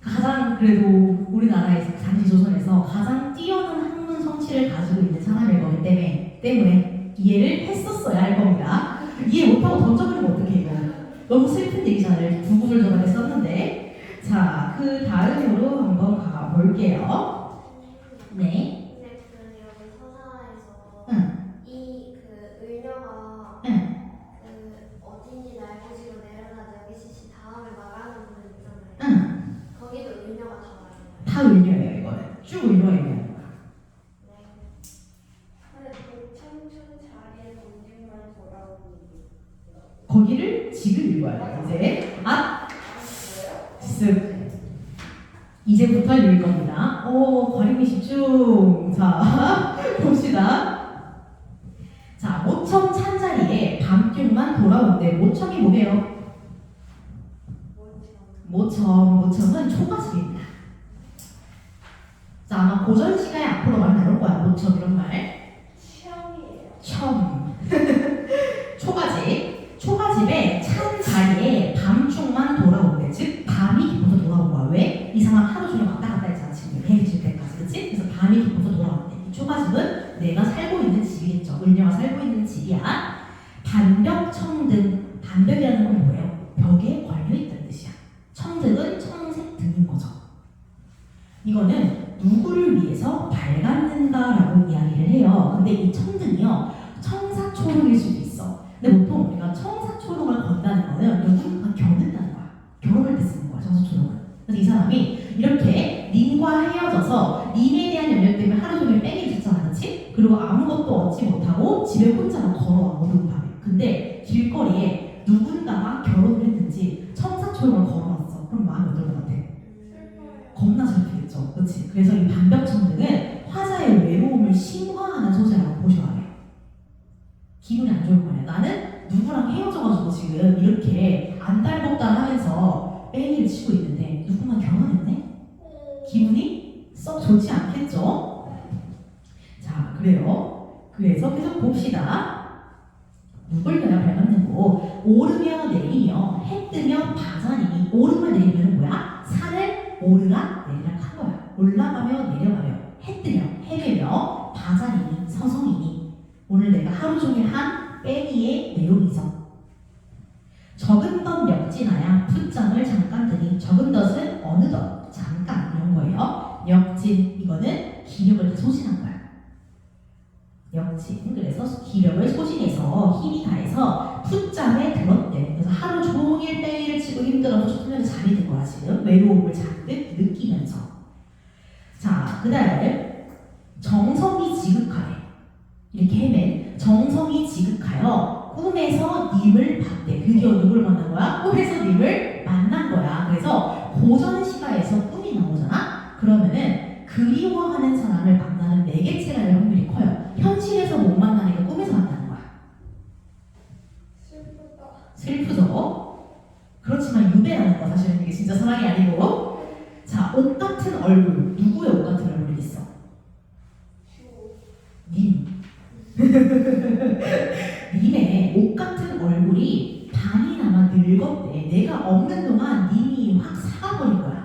가장 그래도 우리나라에서 당시 조선에서 가장 뛰어난 학문 성취를 가지고 있는 사람일 거기 때문에 이해를 했었어야 할 겁니다. 이해 못하고 던져버리면 어떡해 이거. 너무 슬픈 얘기잖아요. 구구절절하게 썼는데. 자, 그 다음으로 한번 가볼게요. 네. 근데 그 여기 서사에서 응. 이그 을녀가 응. 그 어딘지 날고지로 내려놔 여기 시시 다음에 말하는 부분 있잖아요. 응. 거기도 을녀가 다 말해요. 다 을려예요 이거는. 쭉 을려 얘기하는 거야. 네. 근데 도청춘 자리에 공주만 돌아오고 거기를 지금 읽어야 돼요. 이제 쓱. 이제부터 읽을 겁니다. 과림이 집중. 자, 봅시다. 자, 모청 찬자리에 밤길만 돌아온대. 모청이 뭐예요? 모청은 초가집입니다. 자, 아마 고전 시간에 앞으로 많이 나올 거야. 모청 이런 말. 처음이에요. 초가집에 찬 자리에 밤중만 돌아온대. 즉 밤이 깊어서 돌아온 거야. 왜? 이 사람 하루 종일 왔다 갔다 했잖아. 지금 해를 질 때까지. 그치? 그래서 밤이 깊어서 돌아온대. 이 초가집은 내가 살고 있는 집이겠죠. 을녀가 살고 있는 집이야. 반벽청등. 반벽이라는 건 뭐예요? 벽에 걸려있다는 뜻이야. 청등은 청색 등인 거죠. 이거는 누구를 위해서 밝았는가라고 이야기를 해요. 근데 이 청등이요. 청사초롱일 수도 있어. 근데 보통 우리가 청사초롱을 건다는 거는 누군가 겨눈다는 거야. 결혼할 때 쓰는 거야, 청사초롱은. 그래서 이 사람이 이렇게 님과 헤어져서 님에 대한 염려 때문에 하루 종일 뺑이를 쳤잖아, 그치? 그리고 아무것도 얻지 못하고 집에 혼자만 걸어와, 어두운 밤에. 근데 길거리에 누군가가 결혼을 했는지 청사초롱을 걸어놨어. 그럼 마음이 어떨 것 같아? 겁나 슬프겠죠, 그치? 그래서 이 반벽청등은 화자의 외로움을 심화하는 소재라고 보셔야 해. 기분이 안 좋을 거야. 나는 누구랑 헤어져가지고 지금 이렇게 안달복달 하면서 뺑이를 치고 있는데 누구만 결혼했네? 기분이 썩 좋지 않겠죠? 자, 그래요. 그래서 계속 봅시다. 누굴 넣어야 밟는 거? 오르며 내리며 해 뜨며 바자니. 오르며 내리면 뭐야? 산을 오르락 내리락 한 거야. 올라가며 내려가며 해 뜨며 헤매며 바자니 서성이니. 오늘 내가 하루 종일 한 빼기의 내용이죠. 적은 덧 역진하야 풋장을 잠깐 드니. 적은 덧은 어느덧 잠깐 이런 거예요. 역진 이거는 기력을 소진한 거야. 역진 그래서 기력을 소진해서 힘이 다해서 풋잠에 들었대. 그래서 하루 종일 빼기를 치고 힘들어서 수면에 잠이 든 거야. 지금 외로움을 잔뜩 느끼면서. 자, 그 다음에 정성이 지극하네. 이렇게 헤맨 정성이 지극하여 꿈에서 님을 봤대. 드디어 누굴 만난 거야? 꿈에서 님을 만난 거야. 그래서 고전 시가에서 꿈이 나오잖아. 그러면은 그리워하는 사람을 만나는 매개체가 될 확률이 커요. 현실에서 못 만나니까 꿈에서 만나는 거야. 슬프다. 슬프죠? 그렇지만 유배라는 거 사실은 이게 진짜 사랑이 아니고. 자, 옷 같은 얼굴. 누구의 옷 같은 얼굴이 있어? 님. 님의 옷 같은 얼굴이 반이나마 늙었대. 내가 없는 동안 님이 확 사가버린 거야.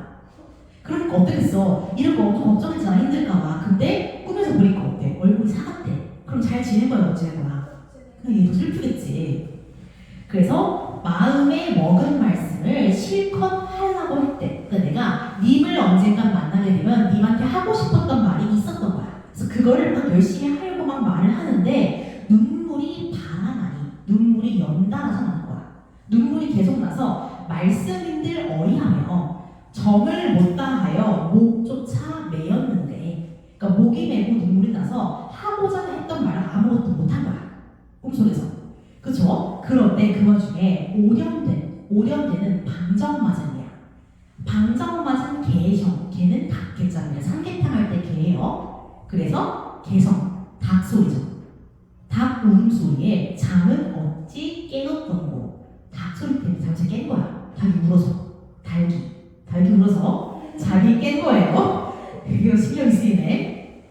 그러니까 어떻겠어? 이런 거 엄청 걱정했잖아. 힘들까봐. 근데 꿈에서 보니까 어때? 얼굴이 사갔대. 그럼 잘 지낸 거야? 못 지낸 거야? 그냥 얘도 슬프겠지. 그래서 마음에 먹은 말씀을 실컷 하려고 했대. 그러니까 내가 님을 언젠간 만나게 되면 님한테 하고 싶었던 말이 있었던 거야. 그래서 그거를 막 열심히 하려고 막 말을 하는데 눈물이 반하나니. 눈물이 연달아서 나는 거야. 눈물이 계속 나서 말씀인들 어이하며 정을 못 다하여 목조차 매였는데. 그러니까 목이 메고 눈물이 나서 하고자 했던 말을 아무것도 못한 거야. 꿈속에서. 그쵸? 그런데 그 와중에 오렴되는 방정맞은이야. 방정맞은 개성. 개는 닭개자입니다. 삼계탕 할 때 개예요. 그래서 개성, 닭소리죠. 닭 울음소리에 잠은 어찌 깨었던고. 닭소리 때문에 잠시 깬 거야. 닭이 울어서. 닭이 울어서 자기 깬 거예요. 이거 신경이 쓰이네.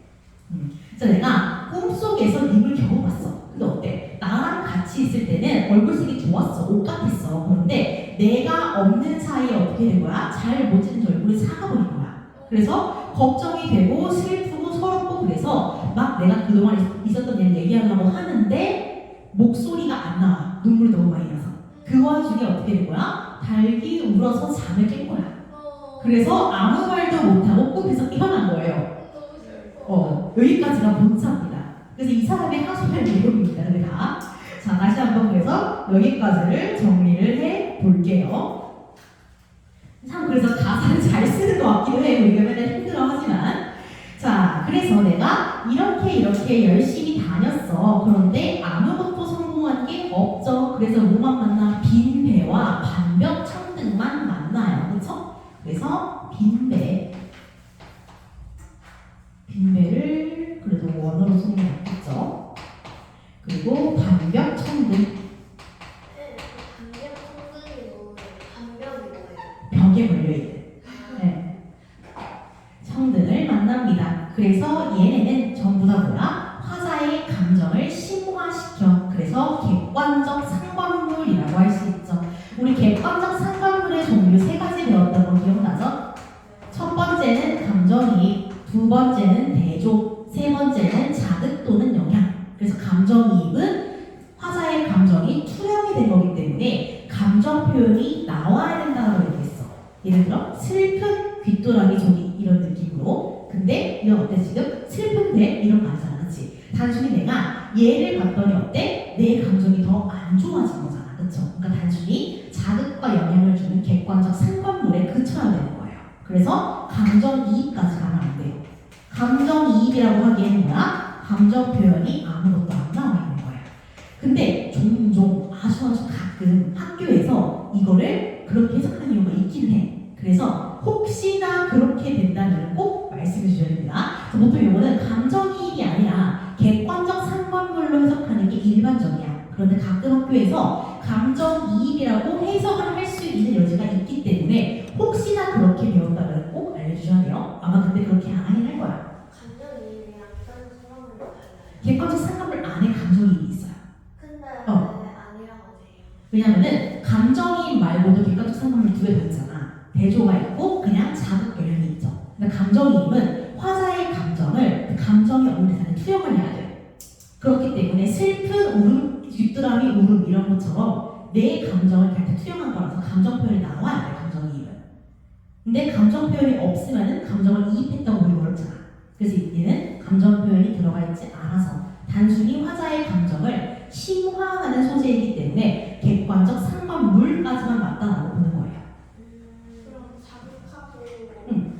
그래서 내가 꿈속에서 님을 겨우 봤어. 근데 어때? 나랑 같이 있을 때는 얼굴색이 좋았어. 옷 같았어. 그런데 내가 없는 사이에 어떻게 된 거야? 잘 못 지는 얼굴이 사가버린 거야. 그래서 걱정이 되고 슬프고 서럽고 그래서 막 내가 그동안 있었던 일 얘기하려고 하는데 목소리가 안 나와. 눈물이 너무 많이 나서. 그 와중에 어떻게 된 거야? 닭이 울어서 잠을 깬 거야. 그래서 아무 말도 못하고 꿈에서 깨어난 거예요. 여기까지가 본차입니다. 그래서 이 사람의 하소연 내용입니다. 근데 다. 자, 다시 한번 그래서 여기까지를 정리를 해 볼게요. 참 그래서 가사를 잘 쓰는 것 같기도 해요. 우리가 맨날 힘들어 하지만. 자, 그래서 내가 이렇게 열심히 다녔어. 그런데 아무것도 성공한 게 없죠. 그래서 뭐만 만나? 빈배와 반벽 천등만 만나요. 그쵸? 그래서 빈배를 그래도 원어로 소개했겠죠. 그리고 반벽 천등. 반벽 천등이 뭐예요? 반벽이 뭐예요? 벽에 걸려있는. 네. 천등을 만납니다. 그래서 얘네는 전부 다 뭐야? 화자의 감정을 심화시켜. 그래서 객관적 상관물이라고 할 수 있죠. 우리 객관적 상관물의 종류 세 가지 배웠던 거 기억나죠? 첫 번째는 감정이입, 두 번째는 대조, 세 번째는 자극 또는 영향. 그래서 감정이입은 화자의 감정이 투영이 된 거기 때문에 감정 표현이 나와야 된다고 얘기했어. 예를 들어 슬픈 귀뚜라미 종이 이런 느낌으로. 근데 이건 어때 지금? 슬픈데 이런 거 아니잖아. 그치? 단순히 내가 얘를 봤더니 어때? 내 감정이 더 안 좋아진 거잖아. 그쵸? 그러니까 단순히 자극과 영향을 주는 객관적 상관물에 그쳐야 되는 거예요. 그래서 감정이입까지 가면 안 돼요. 감정이입이라고 하기에는 뭐야? 감정 표현이 아무것도 안 나와 있는 거예요. 근데 종종 아주 가끔 학교에서 이거를 그렇게 해석하는 경우가 있긴 해. 그래서 혹시나 그렇게 된다면 꼭 말씀해 주셔야 됩니다. 보통 이거는 감정이입이 아니라 객관적 상관물로 해석하는 게 일반적이야. 그런데 가끔 학교에서 감정이입이라고 해석을 할 수 있는 여지가 있기 때문에 혹시나 그렇게 배웠다면 꼭 알려주셔야 돼요. 아마 근데 그렇게 안 하긴 할 거야. 감정이입이랑 다른 사람을 달라요. 객관적 상관물 안에 감정이입이 있어요. 근데 왜냐면은 감정이입 말고도 객관적 상관을 두 개 더 있잖아. 대조가 있고 그냥 자극 변형이 있죠. 근데 감정이입은 화자의 감정을 그 감정이 없는 대상에 투영을 해야 돼. 그렇기 때문에 슬픈 울음, 뒷드라미 울음 이런 것처럼 내 감정을 걔한테 투영한 거라서 감정 표현이 나와야 돼. 감정이입은. 근데 감정 표현이 없으면은 감정을 이입했다고 보기 어렵잖아. 그래서 얘는 감정 표현이 들어가 있지 않아서 단순히 화자의 감정을 심화하는 소재이기 때문에 객관적 상관물까지만 맞다라고 보는 거예요. 그럼 자극하고 그거는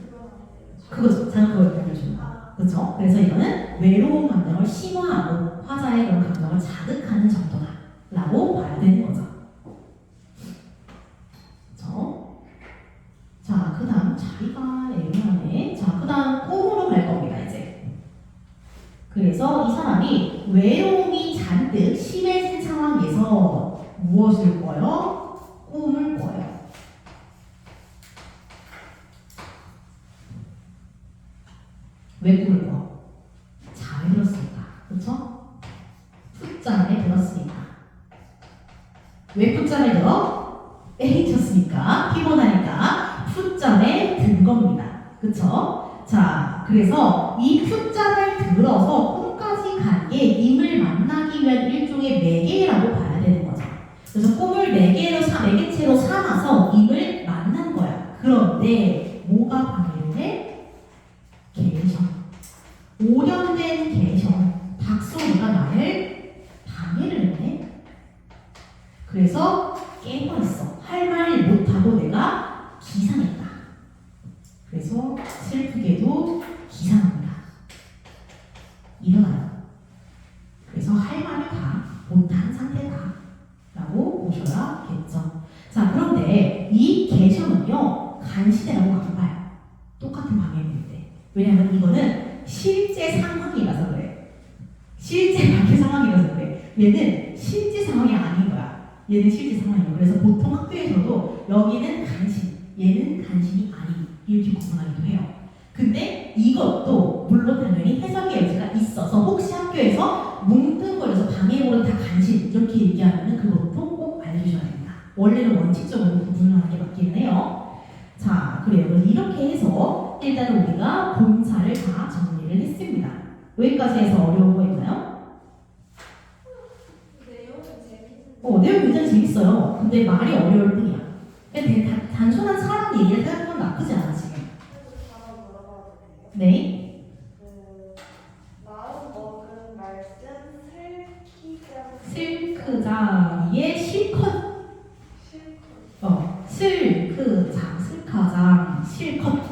그거죠. 자는 그걸 알려주는 거. 그렇죠? 그래서 이거는 외로운 감정을 심화하고 화자의 그런 감정을 자극하는 정도다라고 봐야 되는 거죠. 그렇죠? 자, 그 다음 자리가 애매하네. 자, 그 다음 꿈으로 갈 겁니다, 이제. 그래서 이 사람이 외로움이 잔뜩 심해진 상황에서 무엇을 꿔요? 꿈을 꿔요. 왜 꿈을 꿔? 잠에 들었으니까. 그렇죠? 풋잠에 들었으니까. 왜 풋잠에 들어? 때리쳤으니까. 피곤하니까 풋잠에 든 겁니다. 그렇죠? 자, 그래서 이 풋잠을 들어서 꿈까지 간 게 임을 만나기 위한 일종의 매개라고 봐야 되는 거죠. 그래서 꿈을 매개체로 삼아서 임을 만난 거야. 그런데 뭐가 방해를 해? 개션. 오염된 개션. 닭소리가 나를 방해를 했네. 그래서 깨버렸어. 할 말 못하고 내가 기상했다. 그래서 슬프게도 기상합니다. 일어나요. 그래서 할 말을 다 못한 상태다 라고 보셔야겠죠. 자, 그런데 이 개션은요 간시대라고 안 봐요. 똑같은 방향인데. 왜냐하면 이거는 실제 상황이라서 그래. 실제 밖의 상황이라서 그래. 얘는 실제 상황이 아닌 거야. 얘는 실제 상황이에요. 그래서 보통 학교에서도 여기는 간신, 얘는 간신이 아닌 이렇게 구분하기도 해요. 근데 이것도 물론 당연히 해석의 여지가 있어서 혹시 학교에서 뭉뚱거려서 방해물은 다 간신 이렇게 얘기하면 그것도 꼭 알려주셔야 됩니다. 원래는 원칙적으로 구분하는 게 맞긴 해요. 자, 그래요. 그래서 이렇게 해서 일단 우리가 본사를 다 정리를 했습니다. 여기까지 해서 어려운 거 있나요? 내용은 재밌는데 내용 굉장히 재밌어요. 근데 말이 어려울 뿐이야. 그냥 단순한 사람 얘기를 생각하면 나쁘지 않아 지금. 하나 물어봐도 돼요? 네. 마음 먹은 말씀 슬크자의 실컷. 슬크장, 슬카장, 실컷.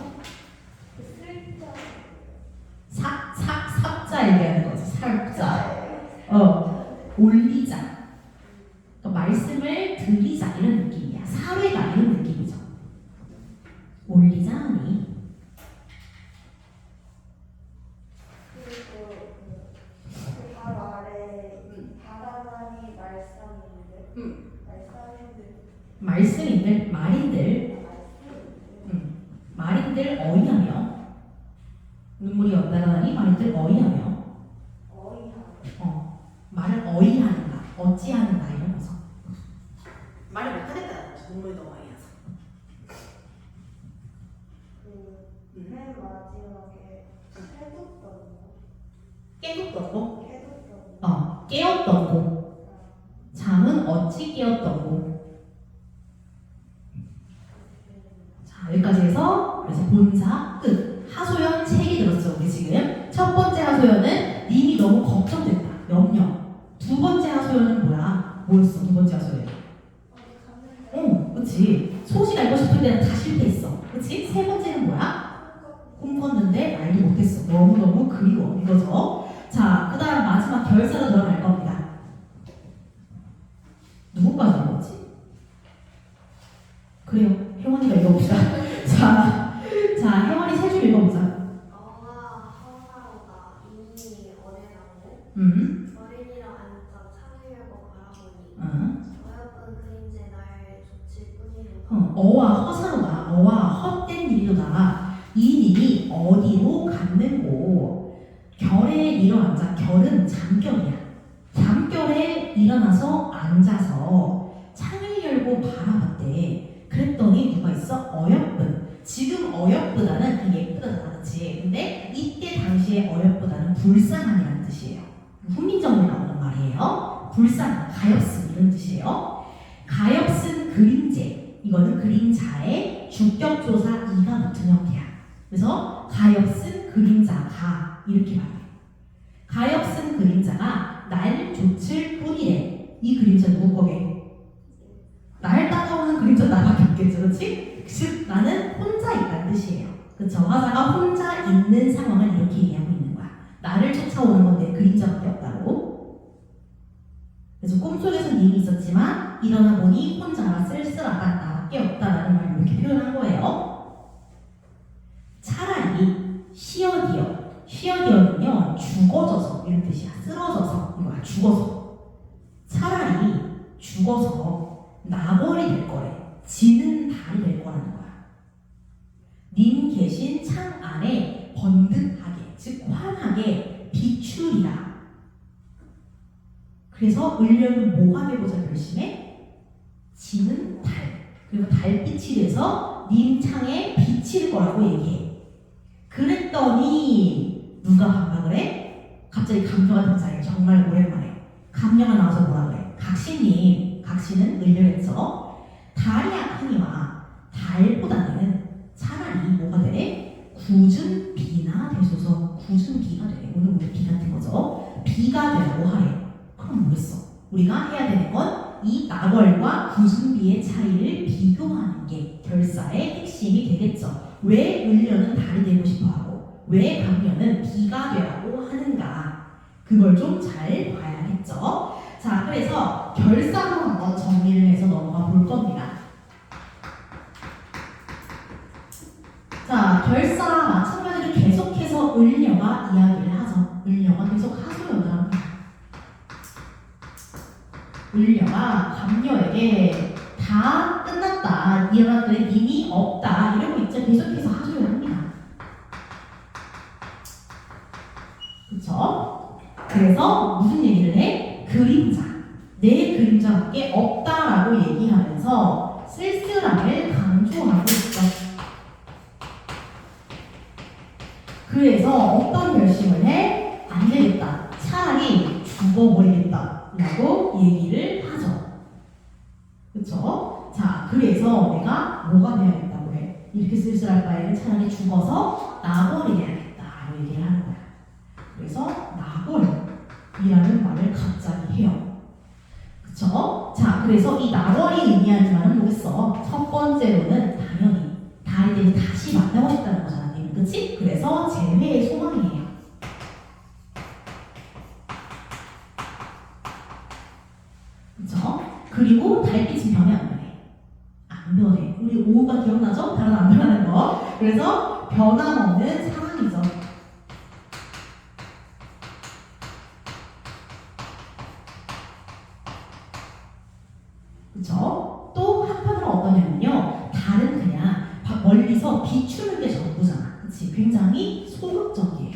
삽자 얘기하는 거지. 삽자. 올리자. 그러니까 말씀을 드리자 이런 느낌이야. 사회다 이런 느낌이죠. 올리자니. 바로 아래 바다만이 말씀인들, 말인들 어이하며 눈물이 연달아나니 말인들 어이하며 말을 어이하는가 어찌하는가 이런 거죠. 말을 못하겠다. 눈물이 너무 많이 나서. 맨 마지막에 깨졌던 거? 깨었던 거. 잠은 어찌 깨었던 거. 자, 여기까지 해서 그래서 본사 끝. 하소연 3개 들었죠. 우리 지금 첫 번째 하소연은 님이 너무 걱정된다. 염려. 두 번째 하소연은 뭐야? 뭐였어? 두 번째 하소연. 그치. 소식 알고 싶을 때는 다 실패했어. 그치? 세 번째는 뭐야? 꿈꿨는데 알도 못했어. 너무너무 그리워. 이거죠. 자, 그 다음 마지막 결사로 들어갈 겁니다. 누구까지 읽었지? 그래요. 혜원이가 읽어봅시다. 자, 혜원이 세 줄 읽어보자. 어와 허사로가 이미 어뢰나고 어린이라 앉아 창의하고 바라보니 어여쁜 그림자 날 좇을 뿐이로다. 어와 허사로다. 어와 헛된 일이로다. 이 일이 어디로 갔는고. 결에 일어앉아. 결은 잠결이야. 잠결에 일어나서 앉아서 어렵보다는 그 예쁘다잖아, 그치? 근데 이때 당시에 어렵보다는 불쌍함이라는 뜻이에요. 훈민정음에 나오는 말이에요. 불쌍함, 가엾음 이런 뜻이에요. 가엾은 그림제, 이거는 그림자에 주격조사 이가 붙은 형태야. 그래서 가엾은 그림자가 이렇게 말해요. 가엾은 그림자가 날 좇을 뿐이래. 이 그림자 누구 거게? 날 따라오는 그림자 나밖에 없겠죠, 그렇지? 즉 나는 혼자 있다는 뜻이에요. 그렇죠? 화자가 혼자 있는 상황을 이렇게 얘기하고 있는 거야. 나를 쫓아오는 건데 그림자밖에 없다고. 그래서 꿈속에서는 이미 있었지만 일어나 보니 혼자라 쓸쓸하다, 나밖에 없다라는 말 이렇게 표현한 거예요. 차라리 쉬어디어는요 죽어져서 이런 뜻이야. 쓰러져서 이거야. 죽어서. 차라리 죽어서 나벌이 될 거래. 지는 달이 될 거라는 거야. 님 계신 창 안에 번득하게, 즉 환하게 비추리라. 그래서 을려는 뭐가 되고자 결심해? 지는 달. 그리고 달빛이 돼서 님 창에 비칠 거라고 얘기해. 그랬더니 누가 반박을 해? 갑자기 감녀가 등장해. 정말 오랜만에. 감녀가 나와서 뭐라 그래? 각시님, 각시는 을려했죠. 달이 약하니와 달보다는 차라리 뭐가 되래? 굳은 비나 되소서. 굳은 비가 되래. 오늘 우리 비 같은 거죠. 비가 되라고 하래. 그럼 뭐겠어? 우리가 해야 되는 건 이 나벌과 굳은 비의 차이를 비교하는 게 결사의 핵심이 되겠죠. 왜 을려는 달이 되고 싶어하고 왜 감녀는 비가 되라고 하는가? 그걸 좀 잘 봐야겠죠. 자, 그래서 결사로 한번 정리를 해서 넘어가 볼 겁니다. 자, 결사 마찬가지로 계속해서 을려가 이야기를 하죠. 을려가 계속 하소연을 합니다. 을려가 감녀에게 다 끝났다, 일어났더니 님이 없다 이러고 있죠. 계속해서 하소연을 합니다. 그쵸? 그래서 무슨 얘기를 해? 그림자, 내 그림자밖에 없다라고 얘기하면서 쓸쓸함을 강조하고 있죠. 그래서 어떤 결심을 해? 안 되겠다. 차라리 죽어버리겠다. 라고 얘기를 하죠. 그쵸? 자, 그래서 내가 뭐가 돼야겠다고 해? 이렇게 쓸쓸할 바에는 차라리 죽어서 나버려야겠다. 라고 얘기를 하는 거야. 그래서 나버리라는 말을 갑자기 해요. 그쵸? 자, 그래서 이 나버리 의미하는 말은 뭐겠어? 첫 번째로는 당연히 달이 다시 만나고 싶다는 거잖아. 그치? 그래서 재회의 소망이에요. 그쵸? 그리고 달빛은 변해 안 변해? 안 변해. 우리 오후가 기억나죠? 달은 안 변하는 거. 그래서 변함없는 사랑이죠. 그쵸? 또 한편으로 어떠냐면요. 달은 그냥 멀리서 비추는 게 전부잖아. 그치? 굉장히 소극적이에요.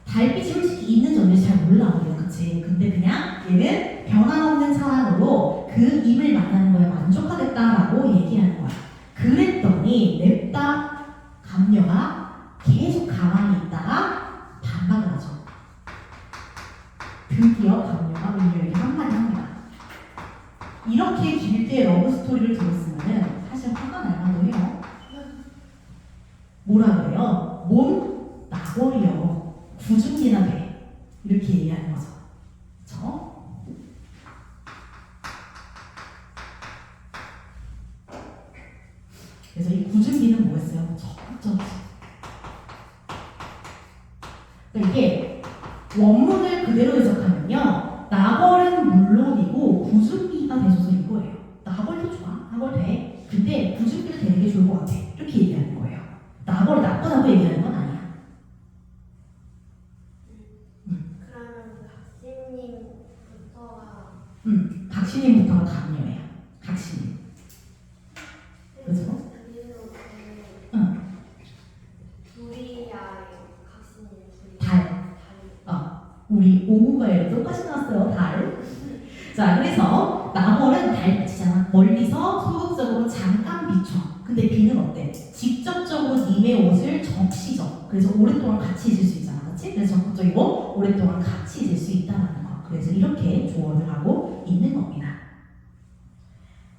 달빛이 솔직히 있는 전인지 잘 몰라 우리는. 그치? 근데 그냥 얘는 변함없는 사랑으로 그 임을 만나는 거에 만족하겠다라고 얘기하는 거야. 그랬더니 냅다 감녀가 계속 가만히 있다가 반박을 하죠. 드디어 감녀가 을려에게 한마디 합니다. 이렇게 길게 러브스토리를 들었으면 사실 화가 날만도 해요. 뭐라 그래요? 몸 나버려. 구중리나 돼. 이렇게 얘기하는 거죠. 그쵸? 그래서 이 구중기는 뭐였어요? 적극적이죠. 그러니까 이게 원문을 그대로 해석하면요. 나벌은 물론이고 구중기가 되소서 이거예요. 나벌도 좋아. 나벌 돼. 근데 구중기도 되는 게 좋을 것 같아. 이렇게 얘기하는 거예요. 나벌이 나쁘다고 얘기하는 건 아니야. 각신님부터가 감녀예요. 각신님. 그죠? 응. 둘이야 각신이 둘이. 달. 우리 오후가에 똑같이 나왔어요. 달. 자, 그래서 나벌은 달빛이잖아. 멀리서 소극적으로 잠깐 비춰. 근데 B는 어때? 직접적으로 님의 옷을 적시죠. 그래서 오랫동안 같이 있을 수 있잖아, 그렇지? 그래서 적극적이고 오랫동안 같이 있을 수 있다는 거. 그래서 이렇게 조언을 하고 있는 겁니다.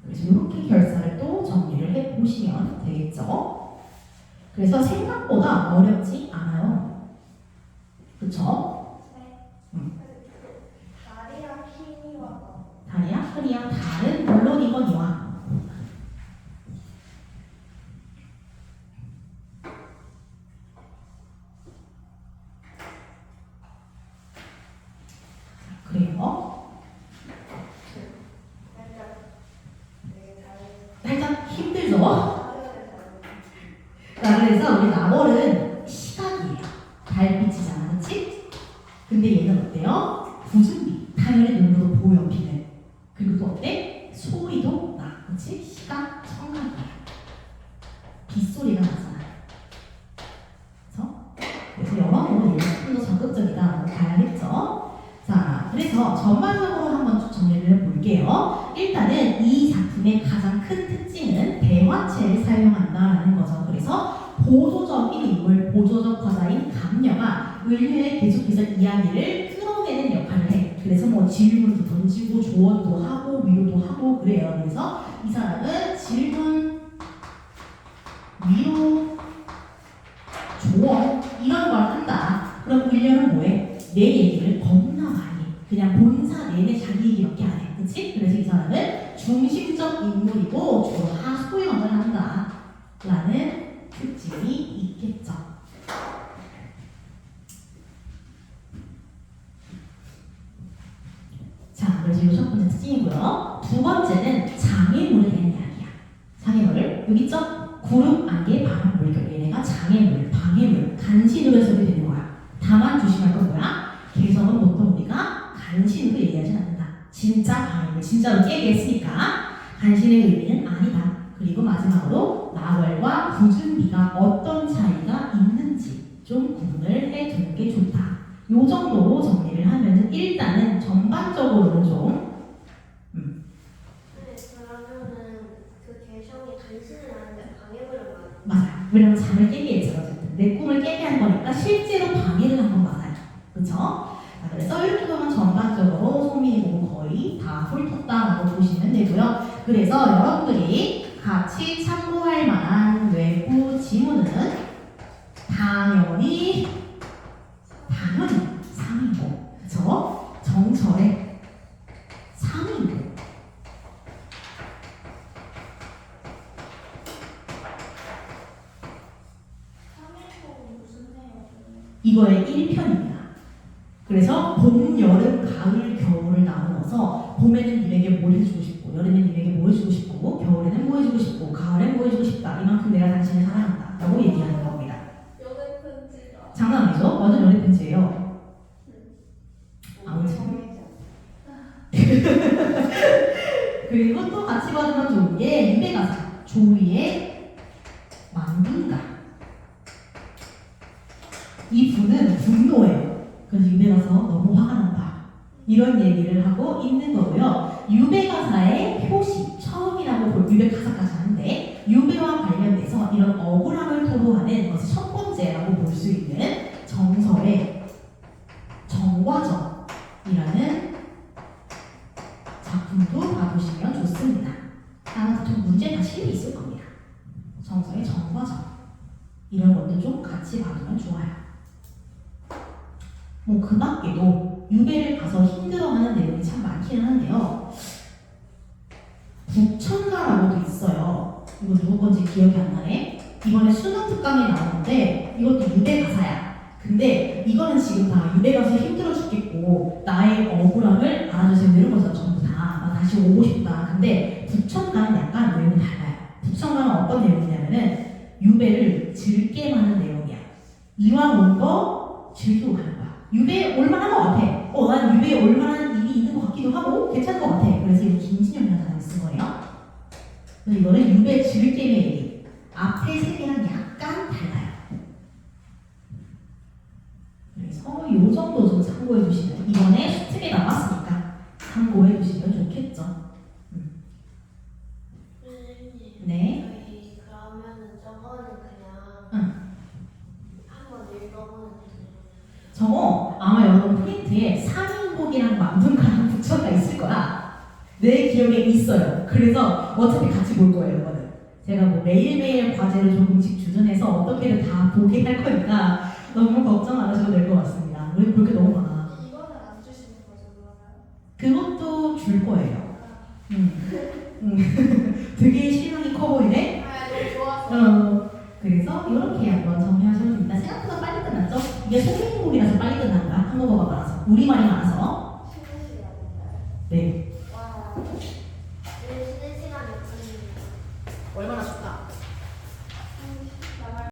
그래서 이렇게 결사를 또 정리를 해보시면 되겠죠. 그래서 생각보다 어렵지 않아요. 그쵸? 다리랑 힘이와 다리야, 허리야, 달은 물론이거니와. 그래요. 살짝 힘들죠? 자, 그래서 우리 나월은 시각이에요. 달빛이잖아, 그치? 근데 얘는 어때요? 부준비. 당연히 눈으로 보여, 빛을. 그리고 또 어때? 소리도 나, 그치? 시각, 청각이에요. 빗소리가 나잖아. 그래서 여러모로 얘가 조금 더 적극적이다. 가야겠죠? 자, 그래서 전반적으로 한번 쭉 정리를 해볼게요. 일단은 이 작품의 가장 큰 특징은 대화체를 사용한다라는 거죠. 그래서 보조적인 인물, 보조적 화자인 감녀가 을류에 계속해서 이야기를 끌어내는 역할을 해. 그래서 뭐 질문도 던지고 조언도 하고 위로도 하고 그래요. 그래서 이 사람은 질문, 위로, 조언 이런 걸 한다. 그럼 을류는 뭐해? 내 얘기를 겁나 많이 그냥 본사 내내 자기 얘기밖에 안 해. 그치? 그래서 이 사람은 중심적 인물이고 주로 하소연을 한다 라는 특징이 있겠죠. 자, 그래서 이 첫 번째 특징이고요. 두 번째는 장애물에 대한 이야기야. 장애물을 여기 있죠? 구름, 안개, 바람, 물결. 얘네가 장애물, 방해물, 간신으로 해석이 되는 거야. 다만 조심할 건 뭐야? 개성은 보통 우리가 간신으로 얘기하지 않는다. 진짜 방해물, 진짜로 깨게 했으니까 간신의 의미는 아니다. 그리고 마지막으로 나월과 부준비가 어떤 차이가 있는지 좀 구분을 해두는 게 좋다. 요 정도로 정리를 하면은 일단은 전반적으로는 좀 네, 그러면은 그 개성이 간신은 아닌데 방해물은 맞아요. 맞아요. 왜냐면 잠을 깨게 했죠. 어쨌든 내 꿈을 깨게 한 거니까 실제로 방해를 한 건 맞아요. 그렇죠? 자, 그래서 이렇게 보면 전반적으로 송민이 보고 거의 다 훑었다라고 보시면 되고요. 그래서 여러분들이 같이 참고할 만한 외부 지문은 당연히 3인고, 그쵸? 정철의 3인고. 이거의 1편입니다. 그래서 봄, 여름, 가을, 겨울을 나누어서 봄에는 님에게 뭘 해주고 싶고, 여름에는 님에게 뭐 해주고 싶고, 겨울에는 뭐 해주고 싶고, 가을엔 뭐 해주고 싶다. 이만큼 내가 당신을 사랑한다. 라고 얘기하는 겁니다. 연애 편지가. 장난 아니죠? 완전 연애 편지예요. 아무튼. 그리고 또 같이 봐주면 좋은 게 유배가사. 조리의 만분가. 이 분은 분노해요. 그래서 유배가서 너무 화가 난다. 이런 얘기를 하고 있는 거고요. 유배가사의 표시, 처음이라고 볼 유배가사까지 하는데 유배와 관련돼서 이런 억울함을 토로하는 것이 첫 번째라고 볼 수 있는 정설의 정과정이라는 작품도 봐보시면 좋습니다. 아마 좀 문제 다 실려 있을 겁니다. 정설의 정과정 이런 것도 좀 같이 봐두면 좋아요. 뭐 그 밖에도 유배를 가서 힘들어하는 내용이 참 많기는 한데요. 북천가라고도 있어요. 이거 누구 건지 기억이 안 나네. 이번에 수능 특강에 나오는데 이것도 유배 가사야. 근데 이거는 지금 다 유배 가서 힘들어 죽겠고 나의 억울함을 알아주세요 이런 거죠. 전부 다. 나 다시 오고 싶다. 근데 북천가는 약간 내용이 달라요. 북천가는 어떤 내용이냐면은 유배를 즐게만 하는 내용이야. 이왕 온 거 즐기고 가는 거야. 유배에 올만한 것 같아. 난 유배에 올만한 일이 있는 것 같기도 하고 괜찮은 것 같아. 그래서 이거 김진영이라는 사람이 쓴 거예요. 그래서 이거는 유배 즐겜의 얘기. 앞에 세 개랑 약간 달라요. 그래서 이 정도 좀 참고해 주시면 이번에 수특에 나왔으니까 참고해 주시면 좋겠죠. 선생님, 네. 저희 그러면 저거는 그냥 응. 한번 읽어보는 저거 아마 여러분 프린트에 3인곡이랑 만분가랑 붙여가 있을 거야. 내 기억에 있어요. 그래서 어차피 같이 볼 거예요, 이거는. 제가 뭐 매일매일 과제를 조금씩 주전해서 어떻게든 다 보게 할 거니까 너무 걱정 안 하셔도 될 것 같습니다. 우리 볼 게 너무 많아. 이거는 안 주시는 거죠, 그러면? 그것도 줄 거예요. 되게 실망이 커 보이네? 너무 좋아서. 그래서 이렇게 한번 정리하셔도 됩니다. 생각보다 빨리 끝났죠? 이게 소개인물이라서 빨리 끝난다. 한국어가 많아서. 우리말이 많아서. 쉬는 시간인가요? 네.